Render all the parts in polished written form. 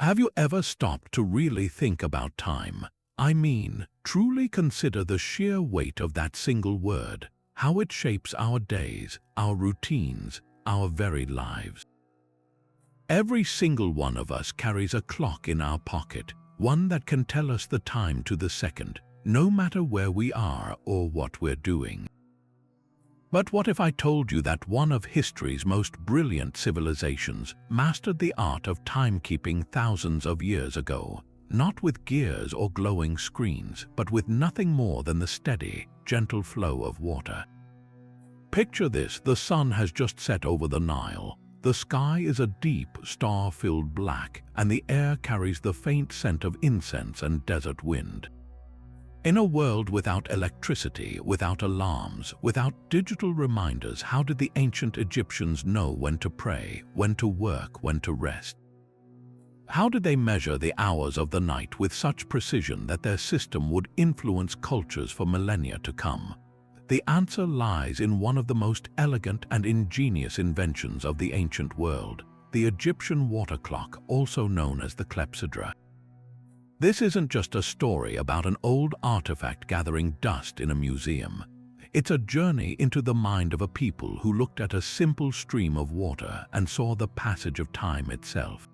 Have you ever stopped to really think about time? I mean, truly consider the sheer weight of that single word, how it shapes our days, our routines, our very lives. Every single one of us carries a clock in our pocket, one that can tell us the time to the second, no matter where we are or what we're doing. But what if I told you that one of history's most brilliant civilizations mastered the art of timekeeping thousands of years ago, not with gears or glowing screens, but with nothing more than the steady, gentle flow of water? Picture this: the sun has just set over the Nile. The sky is a deep, star-filled black, and the air carries the faint scent of incense and desert wind. In a world without electricity, without alarms, without digital reminders, how did the ancient Egyptians know when to pray, when to work, when to rest? How did they measure the hours of the night with such precision that their system would influence cultures for millennia to come? The answer lies in one of the most elegant and ingenious inventions of the ancient world, the Egyptian water clock, also known as the Clepsydra. This isn't just a story about an old artifact gathering dust in a museum. It's a journey into the mind of a people who looked at a simple stream of water and saw the passage of time itself.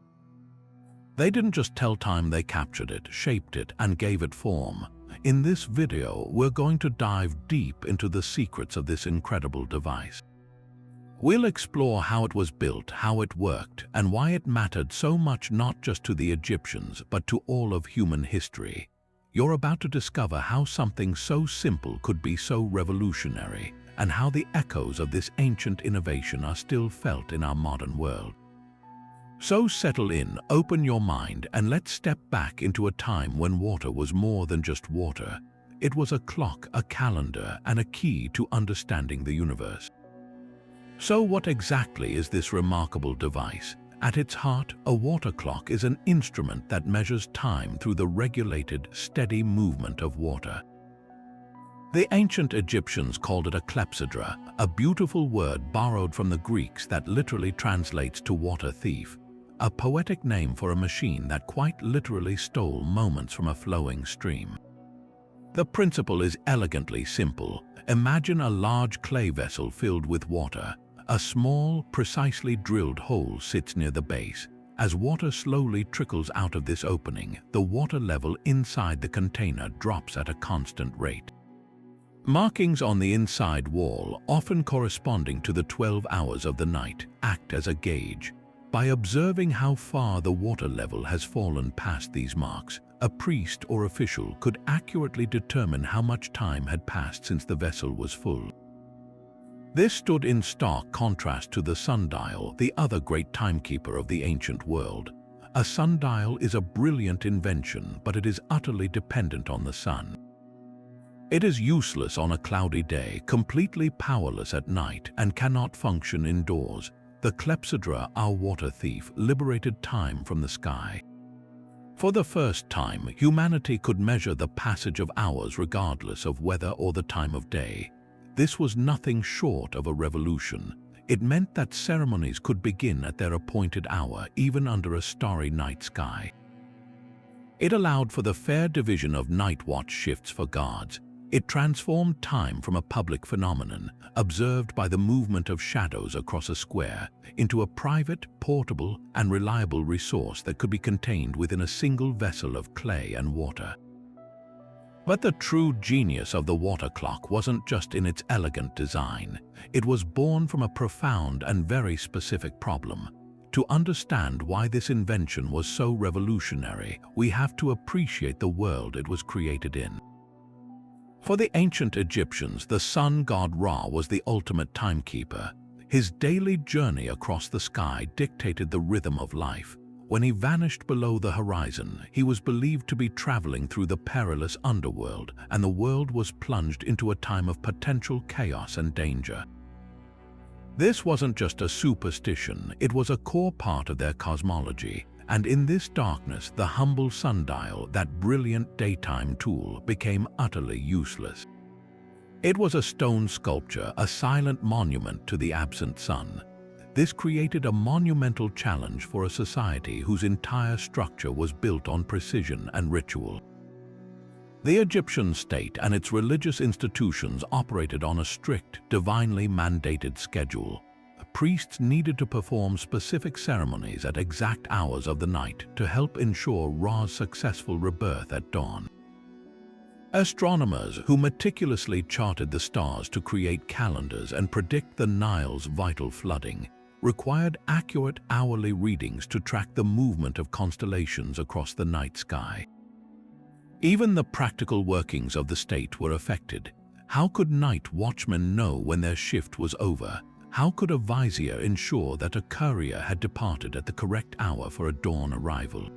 They didn't just tell time, they captured it, shaped it, and gave it form. In this video, we're going to dive deep into the secrets of this incredible device. We'll explore how it was built, how it worked, and why it mattered so much not just to the Egyptians, but to all of human history. You're about to discover how something so simple could be so revolutionary, and how the echoes of this ancient innovation are still felt in our modern world. So settle in, open your mind, and let's step back into a time when water was more than just water. It was a clock, a calendar, and a key to understanding the universe. So what exactly is this remarkable device? At its heart, a water clock is an instrument that measures time through the regulated, steady movement of water. The ancient Egyptians called it a clepsydra, a beautiful word borrowed from the Greeks that literally translates to water thief, a poetic name for a machine that quite literally stole moments from a flowing stream. The principle is elegantly simple. Imagine a large clay vessel filled with water. A small, precisely drilled hole sits near the base. As water slowly trickles out of this opening, the water level inside the container drops at a constant rate. Markings on the inside wall, often corresponding to the 12 hours of the night, act as a gauge. By observing how far the water level has fallen past these marks, a priest or official could accurately determine how much time had passed since the vessel was full. This stood in stark contrast to the sundial, the other great timekeeper of the ancient world. A sundial is a brilliant invention, but it is utterly dependent on the sun. It is useless on a cloudy day, completely powerless at night, and cannot function indoors. The Clepsydra, our water thief, liberated time from the sky. For the first time, humanity could measure the passage of hours regardless of weather or the time of day. This was nothing short of a revolution. It meant that ceremonies could begin at their appointed hour, even under a starry night sky. It allowed for the fair division of night watch shifts for guards. It transformed time from a public phenomenon, observed by the movement of shadows across a square, into a private, portable, and reliable resource that could be contained within a single vessel of clay and water. But the true genius of the water clock wasn't just in its elegant design. It was born from a profound and very specific problem. To understand why this invention was so revolutionary, we have to appreciate the world it was created in. For the ancient Egyptians, the sun god Ra was the ultimate timekeeper. His daily journey across the sky dictated the rhythm of life. When he vanished below the horizon, he was believed to be traveling through the perilous underworld, and the world was plunged into a time of potential chaos and danger. This wasn't just a superstition, it was a core part of their cosmology. And in this darkness, the humble sundial, that brilliant daytime tool, became utterly useless. It was a stone sculpture, a silent monument to the absent sun. This created a monumental challenge for a society whose entire structure was built on precision and ritual. The Egyptian state and its religious institutions operated on a strict, divinely mandated schedule. Priests needed to perform specific ceremonies at exact hours of the night to help ensure Ra's successful rebirth at dawn. Astronomers, who meticulously charted the stars to create calendars and predict the Nile's vital flooding, required accurate hourly readings to track the movement of constellations across the night sky. Even the practical workings of the state were affected. How could night watchmen know when their shift was over? How could a vizier ensure that a courier had departed at the correct hour for a dawn arrival?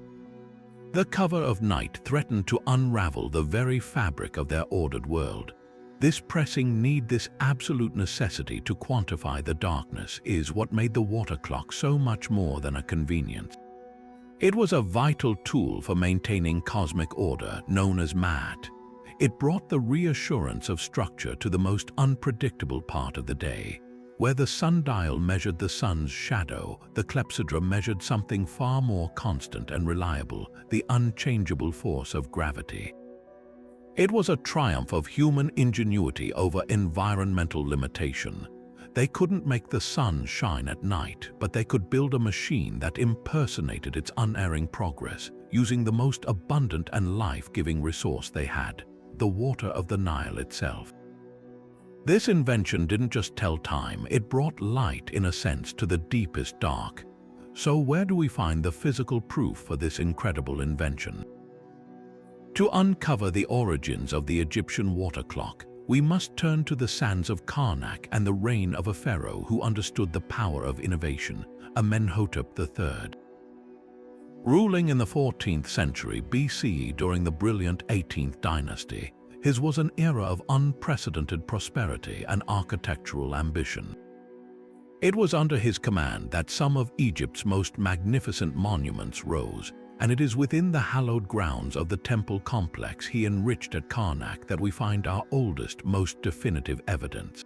The cover of night threatened to unravel the very fabric of their ordered world. This pressing need, this absolute necessity to quantify the darkness, is what made the water clock so much more than a convenience. It was a vital tool for maintaining cosmic order, known as mat. It brought the reassurance of structure to the most unpredictable part of the day. Where the sundial measured the sun's shadow, the clepsydra measured something far more constant and reliable, the unchangeable force of gravity. It was a triumph of human ingenuity over environmental limitation. They couldn't make the sun shine at night, but they could build a machine that impersonated its unerring progress, using the most abundant and life-giving resource they had, the water of the Nile itself. This invention didn't just tell time, it brought light, in a sense, to the deepest dark. So where do we find the physical proof for this incredible invention? To uncover the origins of the Egyptian water clock, we must turn to the sands of Karnak and the reign of a pharaoh who understood the power of innovation, Amenhotep III. Ruling in the 14th century BCE during the brilliant 18th dynasty, his was an era of unprecedented prosperity and architectural ambition. It was under his command that some of Egypt's most magnificent monuments rose, and it is within the hallowed grounds of the temple complex he enriched at Karnak that we find our oldest, most definitive evidence.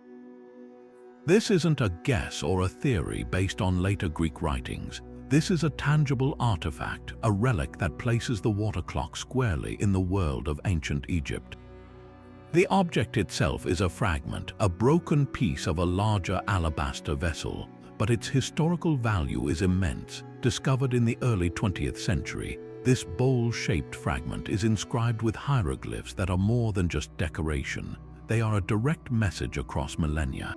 This isn't a guess or a theory based on later Greek writings. This is a tangible artifact, a relic that places the water clock squarely in the world of ancient Egypt. The object itself is a fragment, a broken piece of a larger alabaster vessel, but its historical value is immense. Discovered in the early 20th century, this bowl-shaped fragment is inscribed with hieroglyphs that are more than just decoration. They are a direct message across millennia.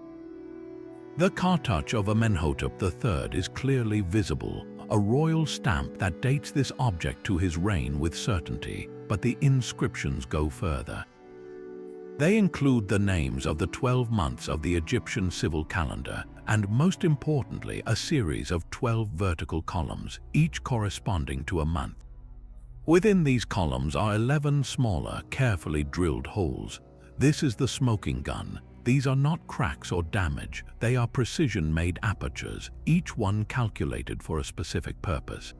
The cartouche of Amenhotep III is clearly visible, a royal stamp that dates this object to his reign with certainty, but the inscriptions go further. They include the names of the 12 months of the Egyptian civil calendar, and most importantly, a series of 12 vertical columns, each corresponding to a month. Within these columns are 11 smaller, carefully drilled holes. This is the smoking gun. These are not cracks or damage, they are precision-made apertures, each one calculated for a specific purpose.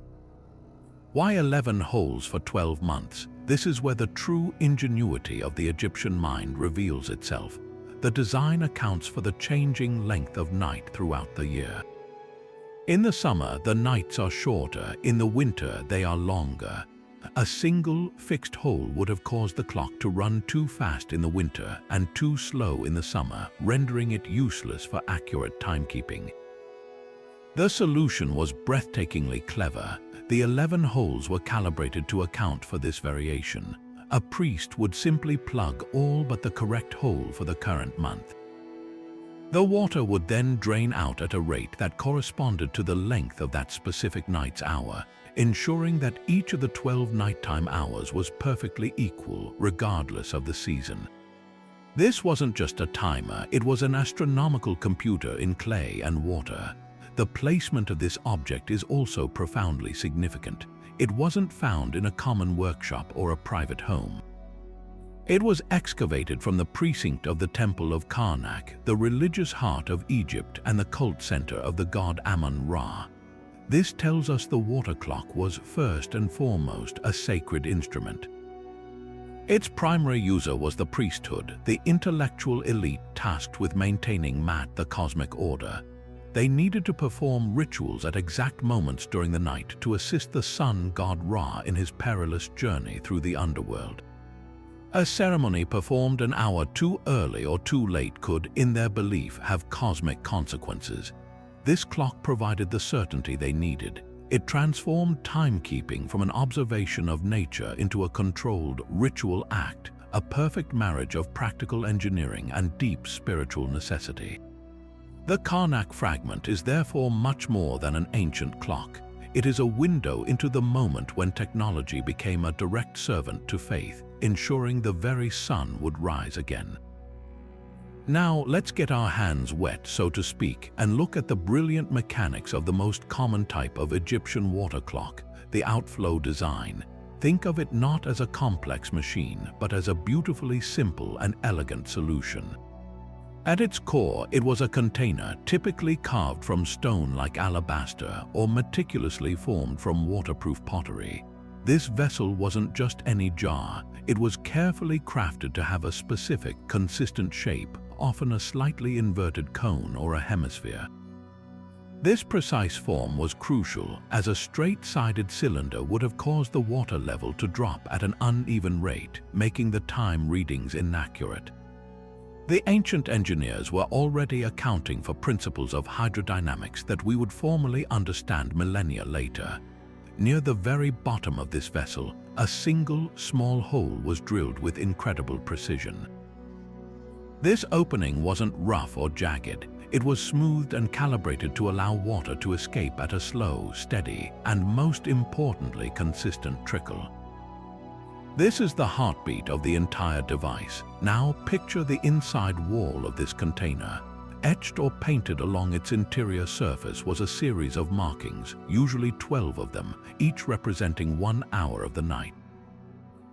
Why 11 holes for 12 months? This is where the true ingenuity of the Egyptian mind reveals itself. The design accounts for the changing length of night throughout the year. In the summer, the nights are shorter, in the winter they are longer. A single, fixed hole would have caused the clock to run too fast in the winter and too slow in the summer, rendering it useless for accurate timekeeping. The solution was breathtakingly clever. The 11 holes were calibrated to account for this variation. A priest would simply plug all but the correct hole for the current month. The water would then drain out at a rate that corresponded to the length of that specific night's hour, ensuring that each of the 12 nighttime hours was perfectly equal, regardless of the season. This wasn't just a timer, it was an astronomical computer in clay and water. The placement of this object is also profoundly significant. It wasn't found in a common workshop or a private home. It was excavated from the precinct of the Temple of Karnak, the religious heart of Egypt and the cult center of the god Amun-Ra. This tells us the water clock was first and foremost a sacred instrument. Its primary user was the priesthood, the intellectual elite tasked with maintaining the cosmic order. They needed to perform rituals at exact moments during the night to assist the sun god Ra in his perilous journey through the underworld. A ceremony performed an hour too early or too late could, in their belief, have cosmic consequences. This clock provided the certainty they needed. It transformed timekeeping from an observation of nature into a controlled, ritual act, a perfect marriage of practical engineering and deep spiritual necessity. The Karnak fragment is therefore much more than an ancient clock. It is a window into the moment when technology became a direct servant to faith, ensuring the very sun would rise again. Now let's get our hands wet, so to speak, and look at the brilliant mechanics of the most common type of Egyptian water clock, the outflow design. Think of it not as a complex machine, but as a beautifully simple and elegant solution. At its core, it was a container typically carved from stone like alabaster or meticulously formed from waterproof pottery. This vessel wasn't just any jar. It was carefully crafted to have a specific, consistent shape, often a slightly inverted cone or a hemisphere. This precise form was crucial, as a straight-sided cylinder would have caused the water level to drop at an uneven rate, making the time readings inaccurate. The ancient engineers were already accounting for principles of hydrodynamics that we would formally understand millennia later. Near the very bottom of this vessel, a single, small hole was drilled with incredible precision. This opening wasn't rough or jagged. It was smoothed and calibrated to allow water to escape at a slow, steady, and most importantly, consistent trickle. This is the heartbeat of the entire device. Now picture the inside wall of this container. Etched or painted along its interior surface was a series of markings, usually 12 of them, each representing 1 hour of the night.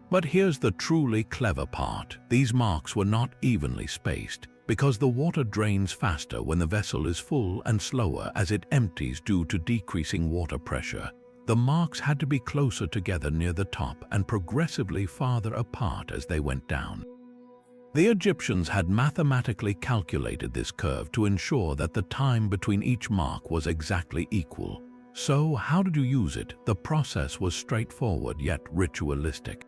But here's the truly clever part. These marks were not evenly spaced, because the water drains faster when the vessel is full and slower as it empties due to decreasing water pressure. The marks had to be closer together near the top and progressively farther apart as they went down. The Egyptians had mathematically calculated this curve to ensure that the time between each mark was exactly equal. So, how did you use it? The process was straightforward yet ritualistic.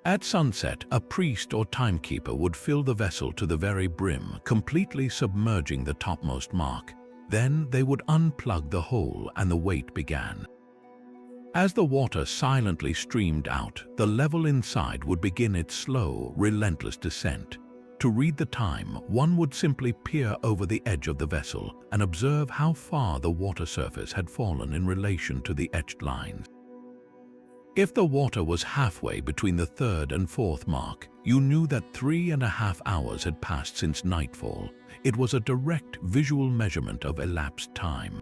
At sunset, a priest or timekeeper would fill the vessel to the very brim, completely submerging the topmost mark. Then they would unplug the hole and the wait began. As the water silently streamed out, the level inside would begin its slow, relentless descent. To read the time, one would simply peer over the edge of the vessel and observe how far the water surface had fallen in relation to the etched lines. If the water was halfway between the third and fourth mark, you knew that 3.5 hours had passed since nightfall. It was a direct visual measurement of elapsed time.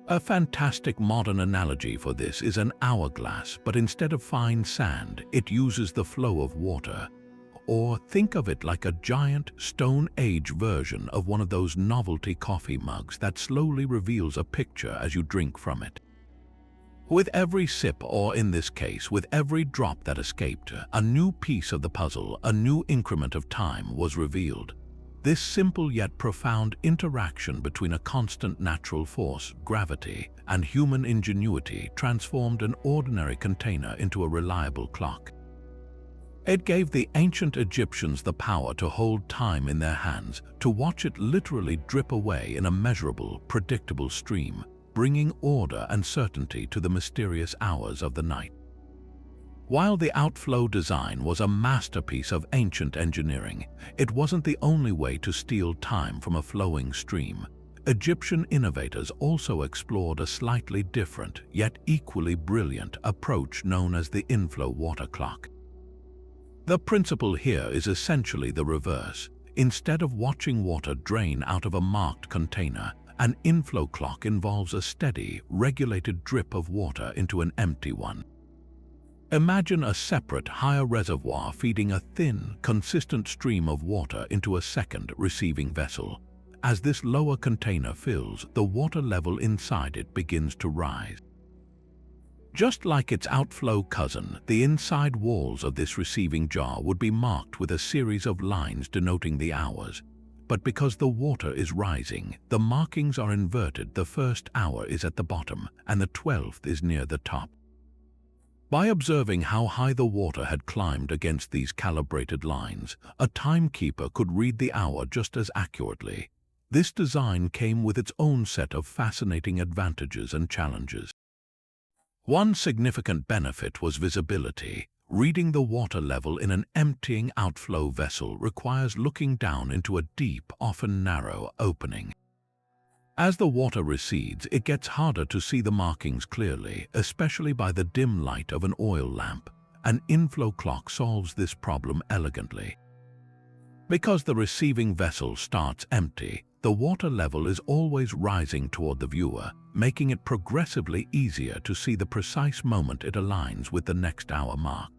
A fantastic modern analogy for this is an hourglass, but instead of fine sand, it uses the flow of water. Or think of it like a giant Stone Age version of one of those novelty coffee mugs that slowly reveals a picture as you drink from it. With every sip, or in this case, with every drop that escaped, a new piece of the puzzle, a new increment of time was revealed. This simple yet profound interaction between a constant natural force, gravity, and human ingenuity transformed an ordinary container into a reliable clock. It gave the ancient Egyptians the power to hold time in their hands, to watch it literally drip away in a measurable, predictable stream, bringing order and certainty to the mysterious hours of the night. While the outflow design was a masterpiece of ancient engineering, it wasn't the only way to steal time from a flowing stream. Egyptian innovators also explored a slightly different, yet equally brilliant, approach known as the inflow water clock. The principle here is essentially the reverse. Instead of watching water drain out of a marked container, an inflow clock involves a steady, regulated drip of water into an empty one. Imagine a separate, higher reservoir feeding a thin, consistent stream of water into a second, receiving vessel. As this lower container fills, the water level inside it begins to rise. Just like its outflow cousin, the inside walls of this receiving jar would be marked with a series of lines denoting the hours. but because the water is rising, the markings are inverted. The first hour is at the bottom, and the 12th is near the top. By observing how high the water had climbed against these calibrated lines, a timekeeper could read the hour just as accurately. This design came with its own set of fascinating advantages and challenges. One significant benefit was visibility. Reading the water level in an emptying outflow vessel requires looking down into a deep, often narrow, opening. As the water recedes, it gets harder to see the markings clearly, especially by the dim light of an oil lamp. An inflow clock solves this problem elegantly. Because the receiving vessel starts empty, the water level is always rising toward the viewer, making it progressively easier to see the precise moment it aligns with the next hour mark.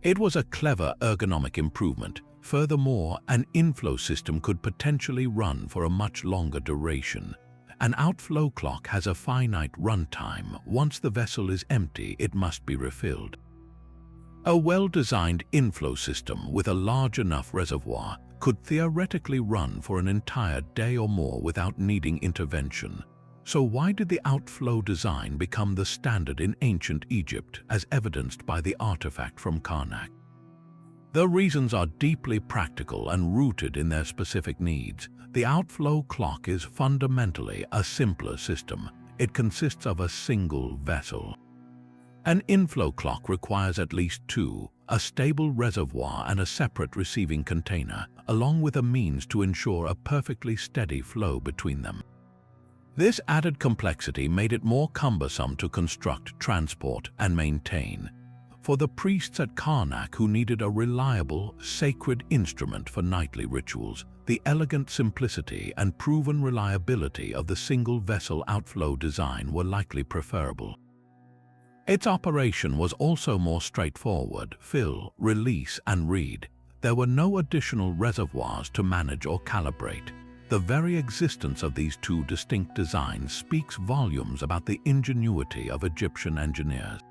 It was a clever ergonomic improvement. Furthermore, an inflow system could potentially run for a much longer duration. An outflow clock has a finite runtime. Once the vessel is empty, it must be refilled. A well-designed inflow system with a large enough reservoir could theoretically run for an entire day or more without needing intervention. So why did the outflow design become the standard in ancient Egypt, as evidenced by the artifact from Karnak? The reasons are deeply practical and rooted in their specific needs. The outflow clock is fundamentally a simpler system. It consists of a single vessel. An inflow clock requires at least two, a stable reservoir and a separate receiving container, along with a means to ensure a perfectly steady flow between them. This added complexity made it more cumbersome to construct, transport, and maintain. For the priests at Karnak who needed a reliable, sacred instrument for nightly rituals, the elegant simplicity and proven reliability of the single-vessel outflow design were likely preferable. Its operation was also more straightforward: fill, release, and read. There were no additional reservoirs to manage or calibrate. The very existence of these two distinct designs speaks volumes about the ingenuity of Egyptian engineers.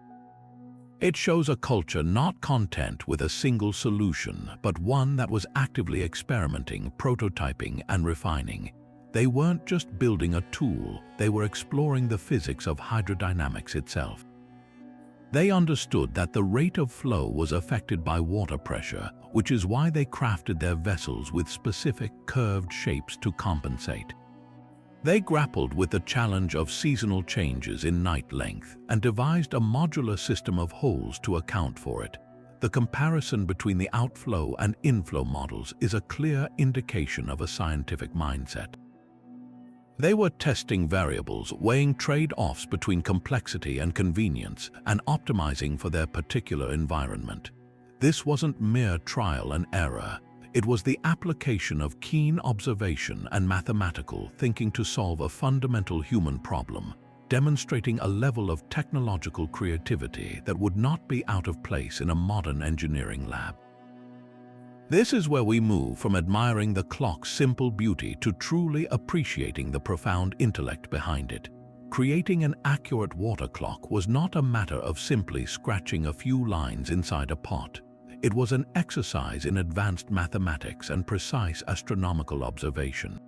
It shows a culture not content with a single solution, but one that was actively experimenting, prototyping, and refining. They weren't just building a tool, they were exploring the physics of hydrodynamics itself. They understood that the rate of flow was affected by water pressure, which is why they crafted their vessels with specific curved shapes to compensate. They grappled with the challenge of seasonal changes in night length and devised a modular system of holes to account for it. The comparison between the outflow and inflow models is a clear indication of a scientific mindset. They were testing variables, weighing trade-offs between complexity and convenience, and optimizing for their particular environment. This wasn't mere trial and error. It was the application of keen observation and mathematical thinking to solve a fundamental human problem, demonstrating a level of technological creativity that would not be out of place in a modern engineering lab. This is where we move from admiring the clock's simple beauty to truly appreciating the profound intellect behind it. Creating an accurate water clock was not a matter of simply scratching a few lines inside a pot. It was an exercise in advanced mathematics and precise astronomical observation.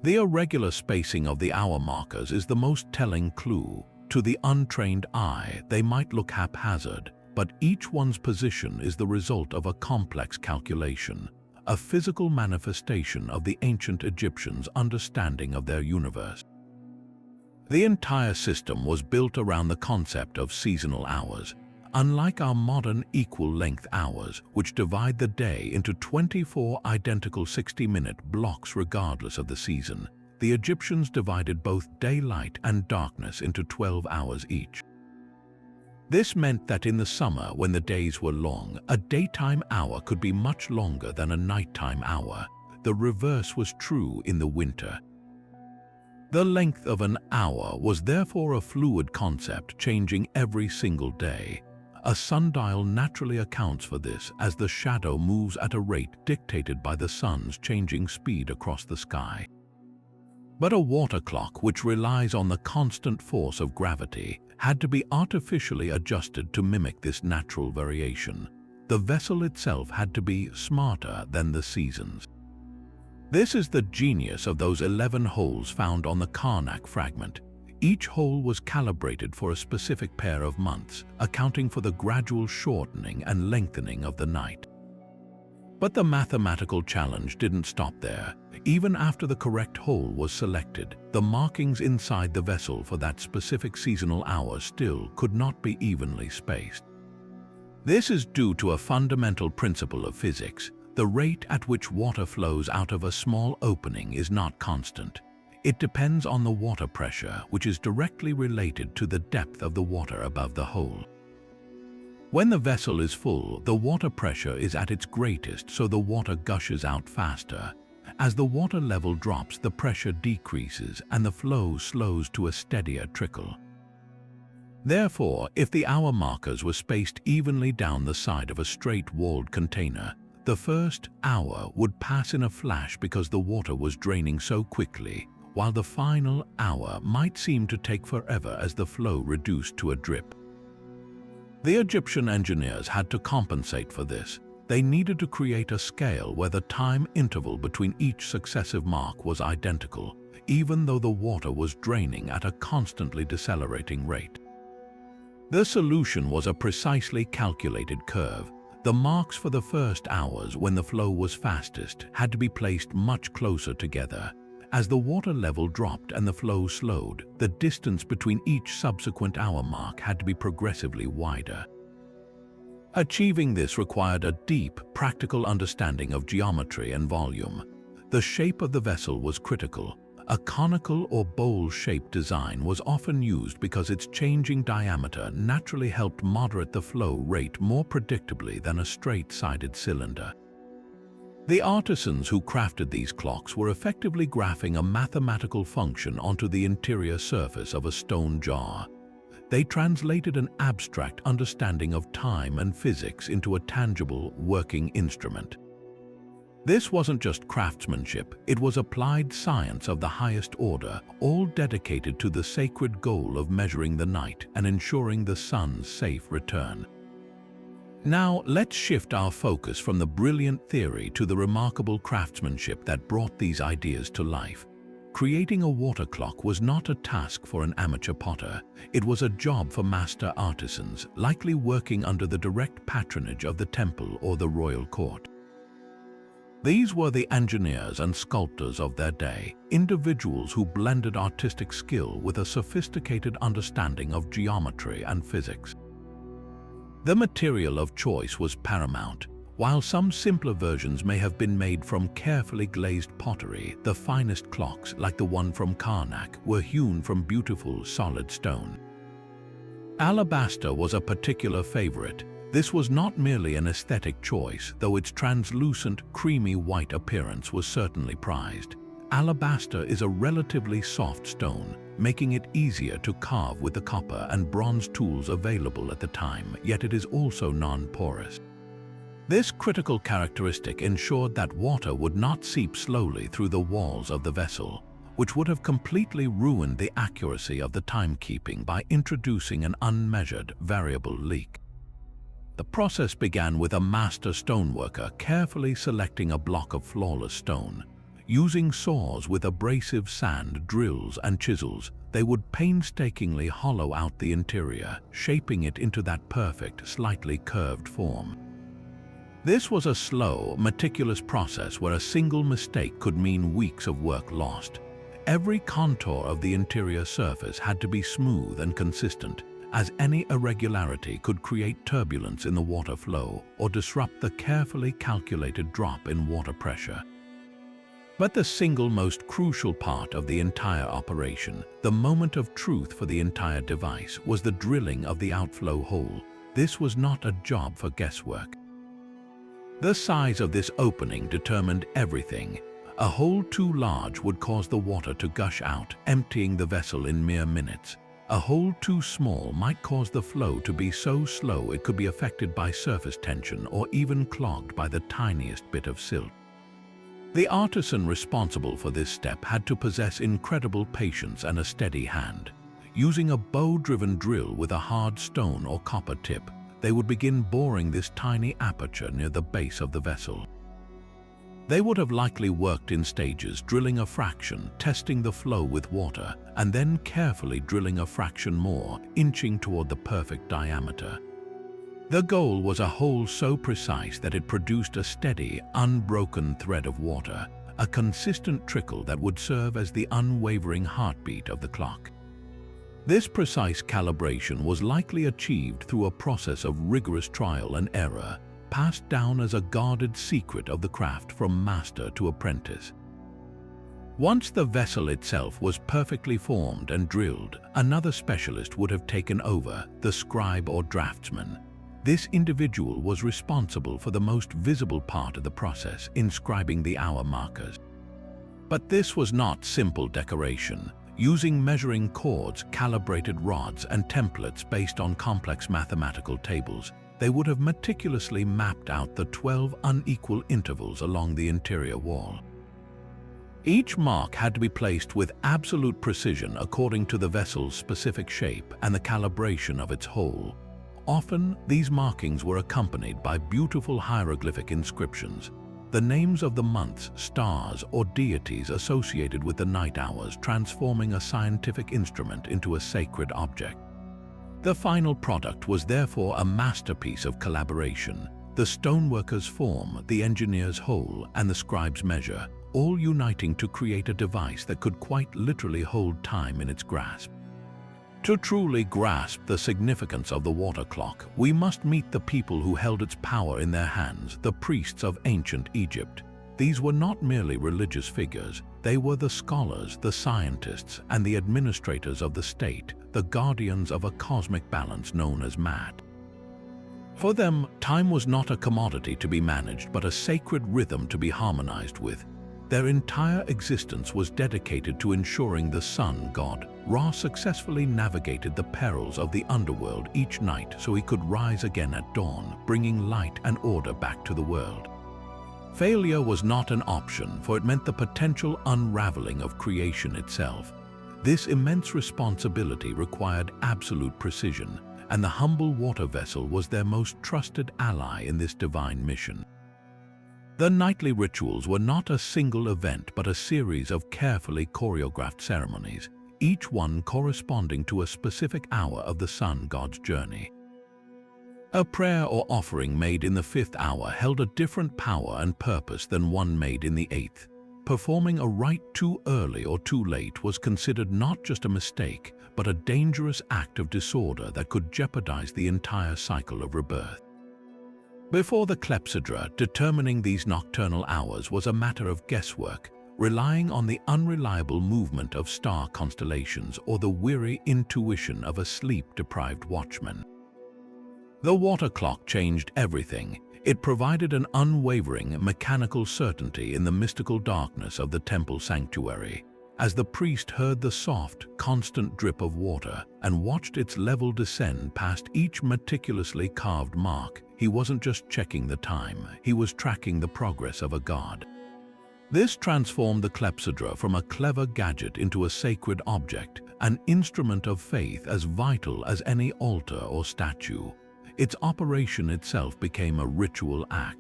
The irregular spacing of the hour markers is the most telling clue. To the untrained eye, they might look haphazard, but each one's position is the result of a complex calculation, a physical manifestation of the ancient Egyptians' understanding of their universe. The entire system was built around the concept of seasonal hours. Unlike our modern equal-length hours, which divide the day into 24 identical 60-minute blocks regardless of the season, the Egyptians divided both daylight and darkness into 12 hours each. This meant that in the summer, when the days were long, a daytime hour could be much longer than a nighttime hour. The reverse was true in the winter. The length of an hour was therefore a fluid concept, changing every single day. A sundial naturally accounts for this, as the shadow moves at a rate dictated by the sun's changing speed across the sky. But a water clock, which relies on the constant force of gravity, had to be artificially adjusted to mimic this natural variation. The vessel itself had to be smarter than the seasons. This is the genius of those 11 holes found on the Karnak fragment. Each hole was calibrated for a specific pair of months, accounting for the gradual shortening and lengthening of the night. But the mathematical challenge didn't stop there. Even after the correct hole was selected, the markings inside the vessel for that specific seasonal hour still could not be evenly spaced. This is due to a fundamental principle of physics. The rate at which water flows out of a small opening is not constant. It depends on the water pressure, which is directly related to the depth of the water above the hole. When the vessel is full, the water pressure is at its greatest, so the water gushes out faster. As the water level drops, the pressure decreases and the flow slows to a steadier trickle. Therefore, if the hour markers were spaced evenly down the side of a straight-walled container, the first hour would pass in a flash because the water was draining so quickly, while the final hour might seem to take forever as the flow reduced to a drip. The Egyptian engineers had to compensate for this. They needed to create a scale where the time interval between each successive mark was identical, even though the water was draining at a constantly decelerating rate. The solution was a precisely calculated curve. The marks for the first hours, when the flow was fastest, had to be placed much closer together. As the water level dropped and the flow slowed, the distance between each subsequent hour mark had to be progressively wider. Achieving this required a deep, practical understanding of geometry and volume. The shape of the vessel was critical. A conical or bowl-shaped design was often used because its changing diameter naturally helped moderate the flow rate more predictably than a straight-sided cylinder. The artisans who crafted these clocks were effectively graphing a mathematical function onto the interior surface of a stone jar. They translated an abstract understanding of time and physics into a tangible, working instrument. This wasn't just craftsmanship, it was applied science of the highest order, all dedicated to the sacred goal of measuring the night and ensuring the sun's safe return. Now, let's shift our focus from the brilliant theory to the remarkable craftsmanship that brought these ideas to life. Creating a water clock was not a task for an amateur potter. It was a job for master artisans, likely working under the direct patronage of the temple or the royal court. These were the engineers and sculptors of their day, individuals who blended artistic skill with a sophisticated understanding of geometry and physics. The material of choice was paramount. While some simpler versions may have been made from carefully glazed pottery, the finest clocks, like the one from Karnak, were hewn from beautiful, solid stone. Alabaster was a particular favorite. This was not merely an aesthetic choice, though its translucent, creamy white appearance was certainly prized. Alabaster is a relatively soft stone, making it easier to carve with the copper and bronze tools available at the time, yet it is also non-porous. This critical characteristic ensured that water would not seep slowly through the walls of the vessel, which would have completely ruined the accuracy of the timekeeping by introducing an unmeasured, variable leak. The process began with a master stoneworker carefully selecting a block of flawless stone. Using saws with abrasive sand, drills, and chisels, they would painstakingly hollow out the interior, shaping it into that perfect, slightly curved form. This was a slow, meticulous process where a single mistake could mean weeks of work lost. Every contour of the interior surface had to be smooth and consistent, as any irregularity could create turbulence in the water flow or disrupt the carefully calculated drop in water pressure. But the single most crucial part of the entire operation, the moment of truth for the entire device, was the drilling of the outflow hole. This was not a job for guesswork. The size of this opening determined everything. A hole too large would cause the water to gush out, emptying the vessel in mere minutes. A hole too small might cause the flow to be so slow it could be affected by surface tension or even clogged by the tiniest bit of silt. The artisan responsible for this step had to possess incredible patience and a steady hand. Using a bow-driven drill with a hard stone or copper tip, they would begin boring this tiny aperture near the base of the vessel. They would have likely worked in stages, drilling a fraction, testing the flow with water, and then carefully drilling a fraction more, inching toward the perfect diameter. The goal was a hole so precise that it produced a steady, unbroken thread of water, a consistent trickle that would serve as the unwavering heartbeat of the clock. This precise calibration was likely achieved through a process of rigorous trial and error, passed down as a guarded secret of the craft from master to apprentice. Once the vessel itself was perfectly formed and drilled, another specialist would have taken over, the scribe or draftsman. This individual was responsible for the most visible part of the process, inscribing the hour markers. But this was not simple decoration. Using measuring cords, calibrated rods, and templates based on complex mathematical tables, they would have meticulously mapped out the 12 unequal intervals along the interior wall. Each mark had to be placed with absolute precision according to the vessel's specific shape and the calibration of its hole. Often, these markings were accompanied by beautiful hieroglyphic inscriptions, the names of the months, stars, or deities associated with the night hours, transforming a scientific instrument into a sacred object. The final product was therefore a masterpiece of collaboration. The stoneworker's form, the engineer's hole, and the scribe's measure, all uniting to create a device that could quite literally hold time in its grasp. To truly grasp the significance of the water clock, we must meet the people who held its power in their hands, the priests of ancient Egypt. These were not merely religious figures, they were the scholars, the scientists, and the administrators of the state, the guardians of a cosmic balance known as Mat. For them, time was not a commodity to be managed, but a sacred rhythm to be harmonized with. Their entire existence was dedicated to ensuring the sun god, Ra, successfully navigated the perils of the underworld each night so he could rise again at dawn, bringing light and order back to the world. Failure was not an option, for it meant the potential unraveling of creation itself. This immense responsibility required absolute precision, and the humble water vessel was their most trusted ally in this divine mission. The nightly rituals were not a single event but a series of carefully choreographed ceremonies, each one corresponding to a specific hour of the sun god's journey. A prayer or offering made in the 5th hour held a different power and purpose than one made in the 8th. Performing a rite too early or too late was considered not just a mistake, but a dangerous act of disorder that could jeopardize the entire cycle of rebirth. Before the Clepsydra, determining these nocturnal hours was a matter of guesswork, relying on the unreliable movement of star constellations or the weary intuition of a sleep-deprived watchman. The water clock changed everything. It provided an unwavering mechanical certainty in the mystical darkness of the temple sanctuary. As the priest heard the soft, constant drip of water and watched its level descend past each meticulously carved mark, he wasn't just checking the time, he was tracking the progress of a god. This transformed the Clepsydra from a clever gadget into a sacred object, an instrument of faith as vital as any altar or statue. Its operation itself became a ritual act.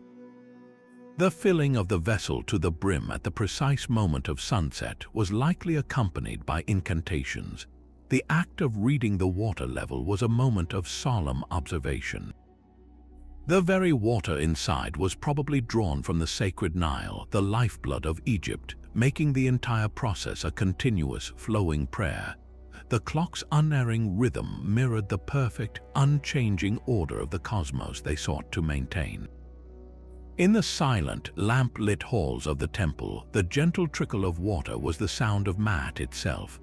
The filling of the vessel to the brim at the precise moment of sunset was likely accompanied by incantations. The act of reading the water level was a moment of solemn observation. The very water inside was probably drawn from the sacred Nile, the lifeblood of Egypt, making the entire process a continuous, flowing prayer. The clock's unerring rhythm mirrored the perfect, unchanging order of the cosmos they sought to maintain. In the silent, lamp-lit halls of the temple, the gentle trickle of water was the sound of Mat itself,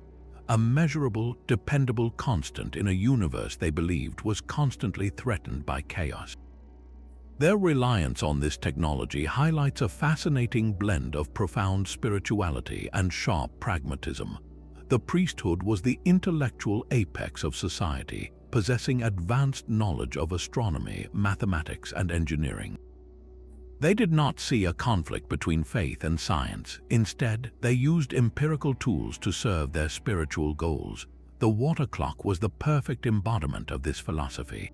a measurable, dependable constant in a universe they believed was constantly threatened by chaos. Their reliance on this technology highlights a fascinating blend of profound spirituality and sharp pragmatism. The priesthood was the intellectual apex of society, possessing advanced knowledge of astronomy, mathematics, and engineering. They did not see a conflict between faith and science. Instead, they used empirical tools to serve their spiritual goals. The water clock was the perfect embodiment of this philosophy.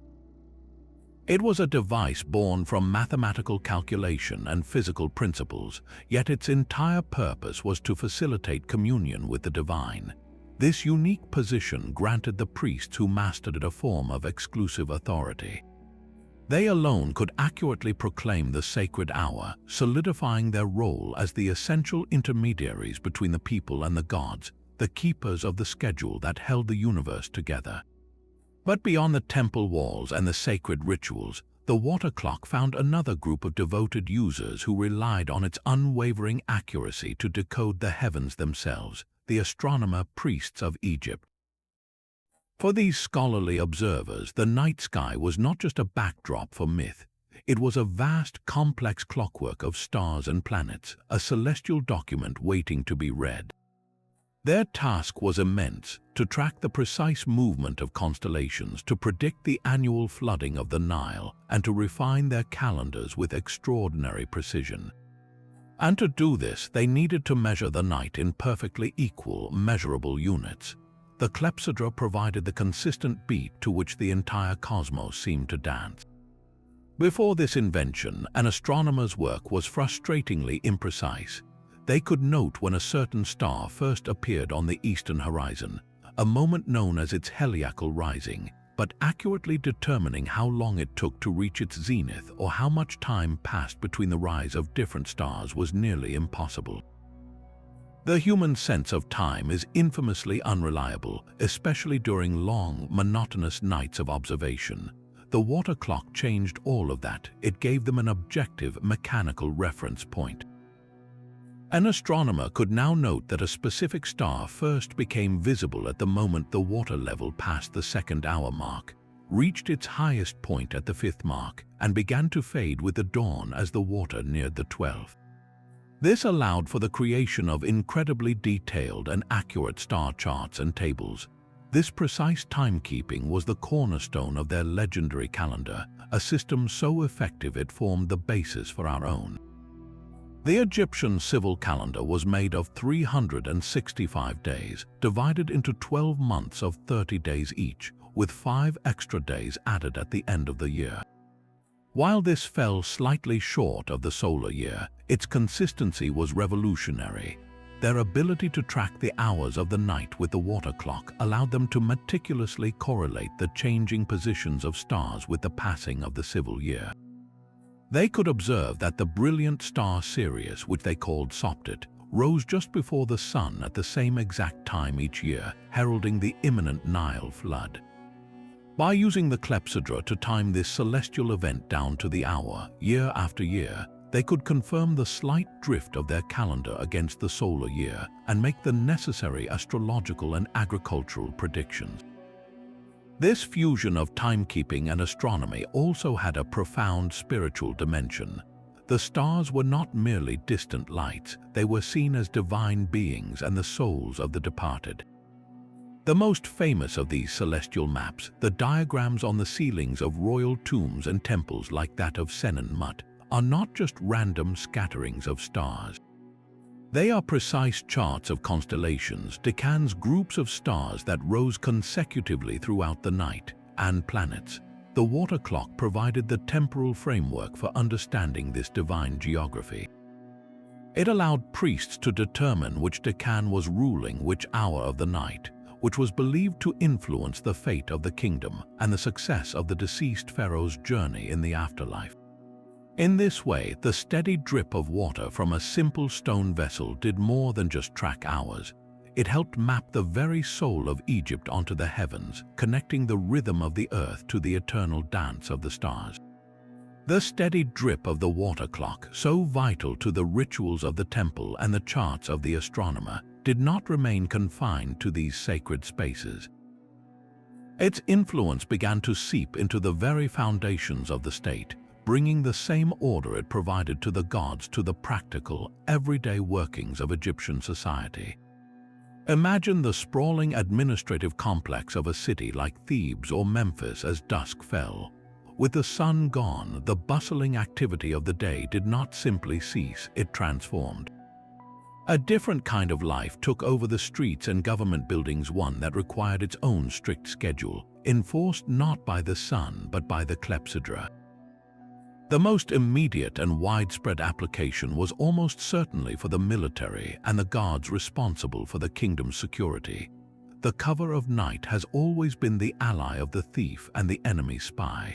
It was a device born from mathematical calculation and physical principles, yet its entire purpose was to facilitate communion with the divine. This unique position granted the priests who mastered it a form of exclusive authority. They alone could accurately proclaim the sacred hour, solidifying their role as the essential intermediaries between the people and the gods, the keepers of the schedule that held the universe together. But beyond the temple walls and the sacred rituals, the water clock found another group of devoted users who relied on its unwavering accuracy to decode the heavens themselves, the astronomer priests of Egypt. For these scholarly observers, the night sky was not just a backdrop for myth. It was a vast, complex clockwork of stars and planets, a celestial document waiting to be read. Their task was immense: to track the precise movement of constellations, to predict the annual flooding of the Nile, and to refine their calendars with extraordinary precision. And to do this, they needed to measure the night in perfectly equal, measurable units. The Clepsydra provided the consistent beat to which the entire cosmos seemed to dance. Before this invention, an astronomer's work was frustratingly imprecise. They could note when a certain star first appeared on the eastern horizon, a moment known as its heliacal rising, but accurately determining how long it took to reach its zenith or how much time passed between the rise of different stars was nearly impossible. The human sense of time is infamously unreliable, especially during long, monotonous nights of observation. The water clock changed all of that. It gave them an objective, mechanical reference point. An astronomer could now note that a specific star first became visible at the moment the water level passed the second hour mark, reached its highest point at the fifth mark, and began to fade with the dawn as the water neared the 12th. This allowed for the creation of incredibly detailed and accurate star charts and tables. This precise timekeeping was the cornerstone of their legendary calendar, a system so effective it formed the basis for our own. The Egyptian civil calendar was made of 365 days, divided into 12 months of 30 days each, with 5 extra days added at the end of the year. While this fell slightly short of the solar year, its consistency was revolutionary. Their ability to track the hours of the night with the water clock allowed them to meticulously correlate the changing positions of stars with the passing of the civil year. They could observe that the brilliant star Sirius, which they called Sopdet, rose just before the sun at the same exact time each year, heralding the imminent Nile flood. By using the Clepsydra to time this celestial event down to the hour, year after year, they could confirm the slight drift of their calendar against the solar year and make the necessary astrological and agricultural predictions. This fusion of timekeeping and astronomy also had a profound spiritual dimension. The stars were not merely distant lights, they were seen as divine beings and the souls of the departed. The most famous of these celestial maps, the diagrams on the ceilings of royal tombs and temples like that of Senenmut, are not just random scatterings of stars. They are precise charts of constellations, decans, groups of stars that rose consecutively throughout the night, and planets. The water clock provided the temporal framework for understanding this divine geography. It allowed priests to determine which decan was ruling which hour of the night, which was believed to influence the fate of the kingdom and the success of the deceased pharaoh's journey in the afterlife. In this way, the steady drip of water from a simple stone vessel did more than just track hours. It helped map the very soul of Egypt onto the heavens, connecting the rhythm of the earth to the eternal dance of the stars. The steady drip of the water clock, so vital to the rituals of the temple and the charts of the astronomer, did not remain confined to these sacred spaces. Its influence began to seep into the very foundations of the state, bringing the same order it provided to the gods to the practical, everyday workings of Egyptian society. Imagine the sprawling administrative complex of a city like Thebes or Memphis as dusk fell. With the sun gone, the bustling activity of the day did not simply cease, it transformed. A different kind of life took over the streets and government buildings, one that required its own strict schedule. enforced not by the sun but by the Clepsydra. The most immediate and widespread application was almost certainly for the military and the guards responsible for the kingdom's security. The cover of night has always been the ally of the thief and the enemy spy.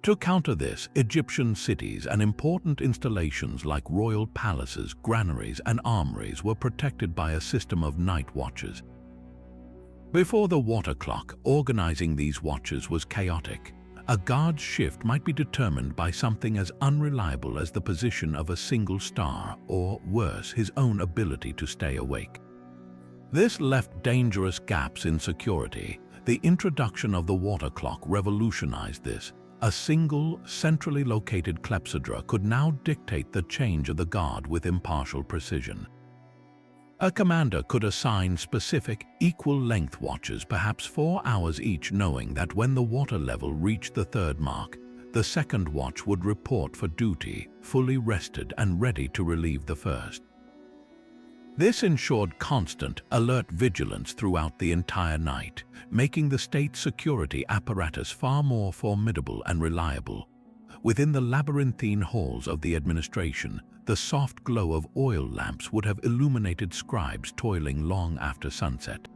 To counter this, Egyptian cities and important installations like royal palaces, granaries, and armories were protected by a system of night watches. Before the water clock, organizing these watches was chaotic. A guard's shift might be determined by something as unreliable as the position of a single star, or worse, his own ability to stay awake. This left dangerous gaps in security. The introduction of the water clock revolutionized this. A single, centrally located clepsydra could now dictate the change of the guard with impartial precision. A commander could assign specific, equal-length watches, perhaps 4 hours each, knowing that when the water level reached the 3rd mark, the 2nd watch would report for duty, fully rested and ready to relieve the 1st. This ensured constant, alert vigilance throughout the entire night, making the state security apparatus far more formidable and reliable. Within the labyrinthine halls of the administration, the soft glow of oil lamps would have illuminated scribes toiling long after sunset.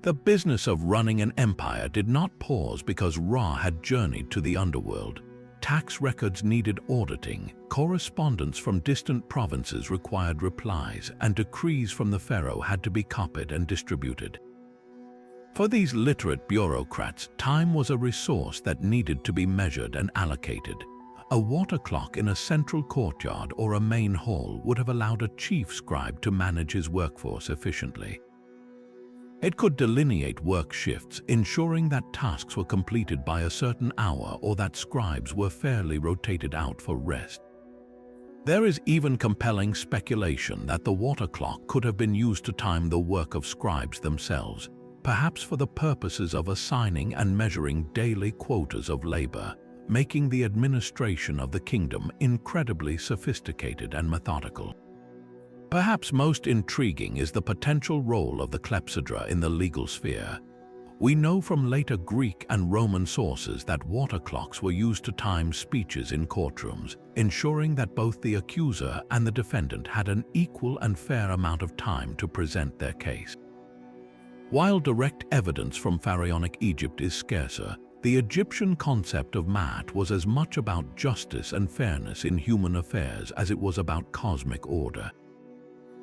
The business of running an empire did not pause because Ra had journeyed to the underworld. Tax records needed auditing, correspondence from distant provinces required replies, and decrees from the pharaoh had to be copied and distributed. For these literate bureaucrats, time was a resource that needed to be measured and allocated. A water clock in a central courtyard or a main hall would have allowed a chief scribe to manage his workforce efficiently. It could delineate work shifts, ensuring that tasks were completed by a certain hour or that scribes were fairly rotated out for rest. There is even compelling speculation that the water clock could have been used to time the work of scribes themselves, perhaps for the purposes of assigning and measuring daily quotas of labor, making the administration of the kingdom incredibly sophisticated and methodical. Perhaps most intriguing is the potential role of the clepsydra in the legal sphere. We know from later Greek and Roman sources that water clocks were used to time speeches in courtrooms, ensuring that both the accuser and the defendant had an equal and fair amount of time to present their case. While direct evidence from pharaonic Egypt is scarcer, the Egyptian concept of Ma'at was as much about justice and fairness in human affairs as it was about cosmic order.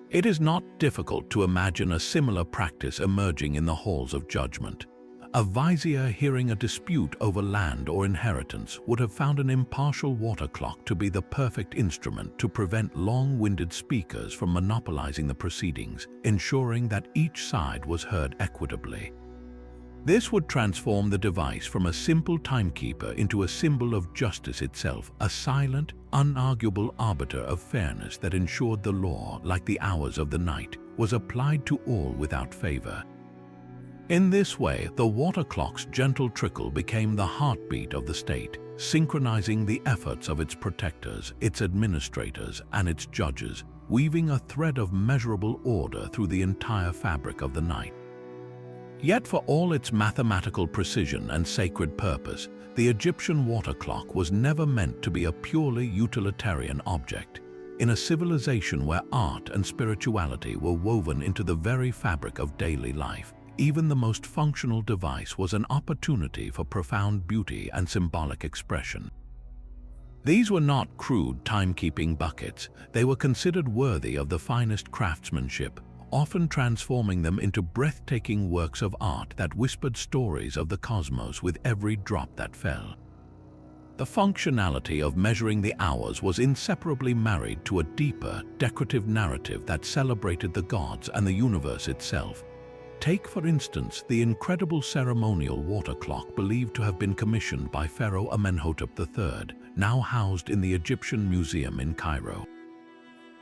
It is not difficult to imagine a similar practice emerging in the halls of judgment. A vizier hearing a dispute over land or inheritance would have found an impartial water clock to be the perfect instrument to prevent long-winded speakers from monopolizing the proceedings, ensuring that each side was heard equitably. This would transform the device from a simple timekeeper into a symbol of justice itself, a silent, unarguable arbiter of fairness that ensured the law, like the hours of the night, was applied to all without favor. In this way, the water clock's gentle trickle became the heartbeat of the state, synchronizing the efforts of its protectors, its administrators, and its judges, weaving a thread of measurable order through the entire fabric of the night. Yet for all its mathematical precision and sacred purpose, the Egyptian water clock was never meant to be a purely utilitarian object. In a civilization where art and spirituality were woven into the very fabric of daily life, even the most functional device was an opportunity for profound beauty and symbolic expression. These were not crude timekeeping buckets. They were considered worthy of the finest craftsmanship, often transforming them into breathtaking works of art that whispered stories of the cosmos with every drop that fell. The functionality of measuring the hours was inseparably married to a deeper, decorative narrative that celebrated the gods and the universe itself. Take, for instance, the incredible ceremonial water clock believed to have been commissioned by Pharaoh Amenhotep III, now housed in the Egyptian Museum in Cairo.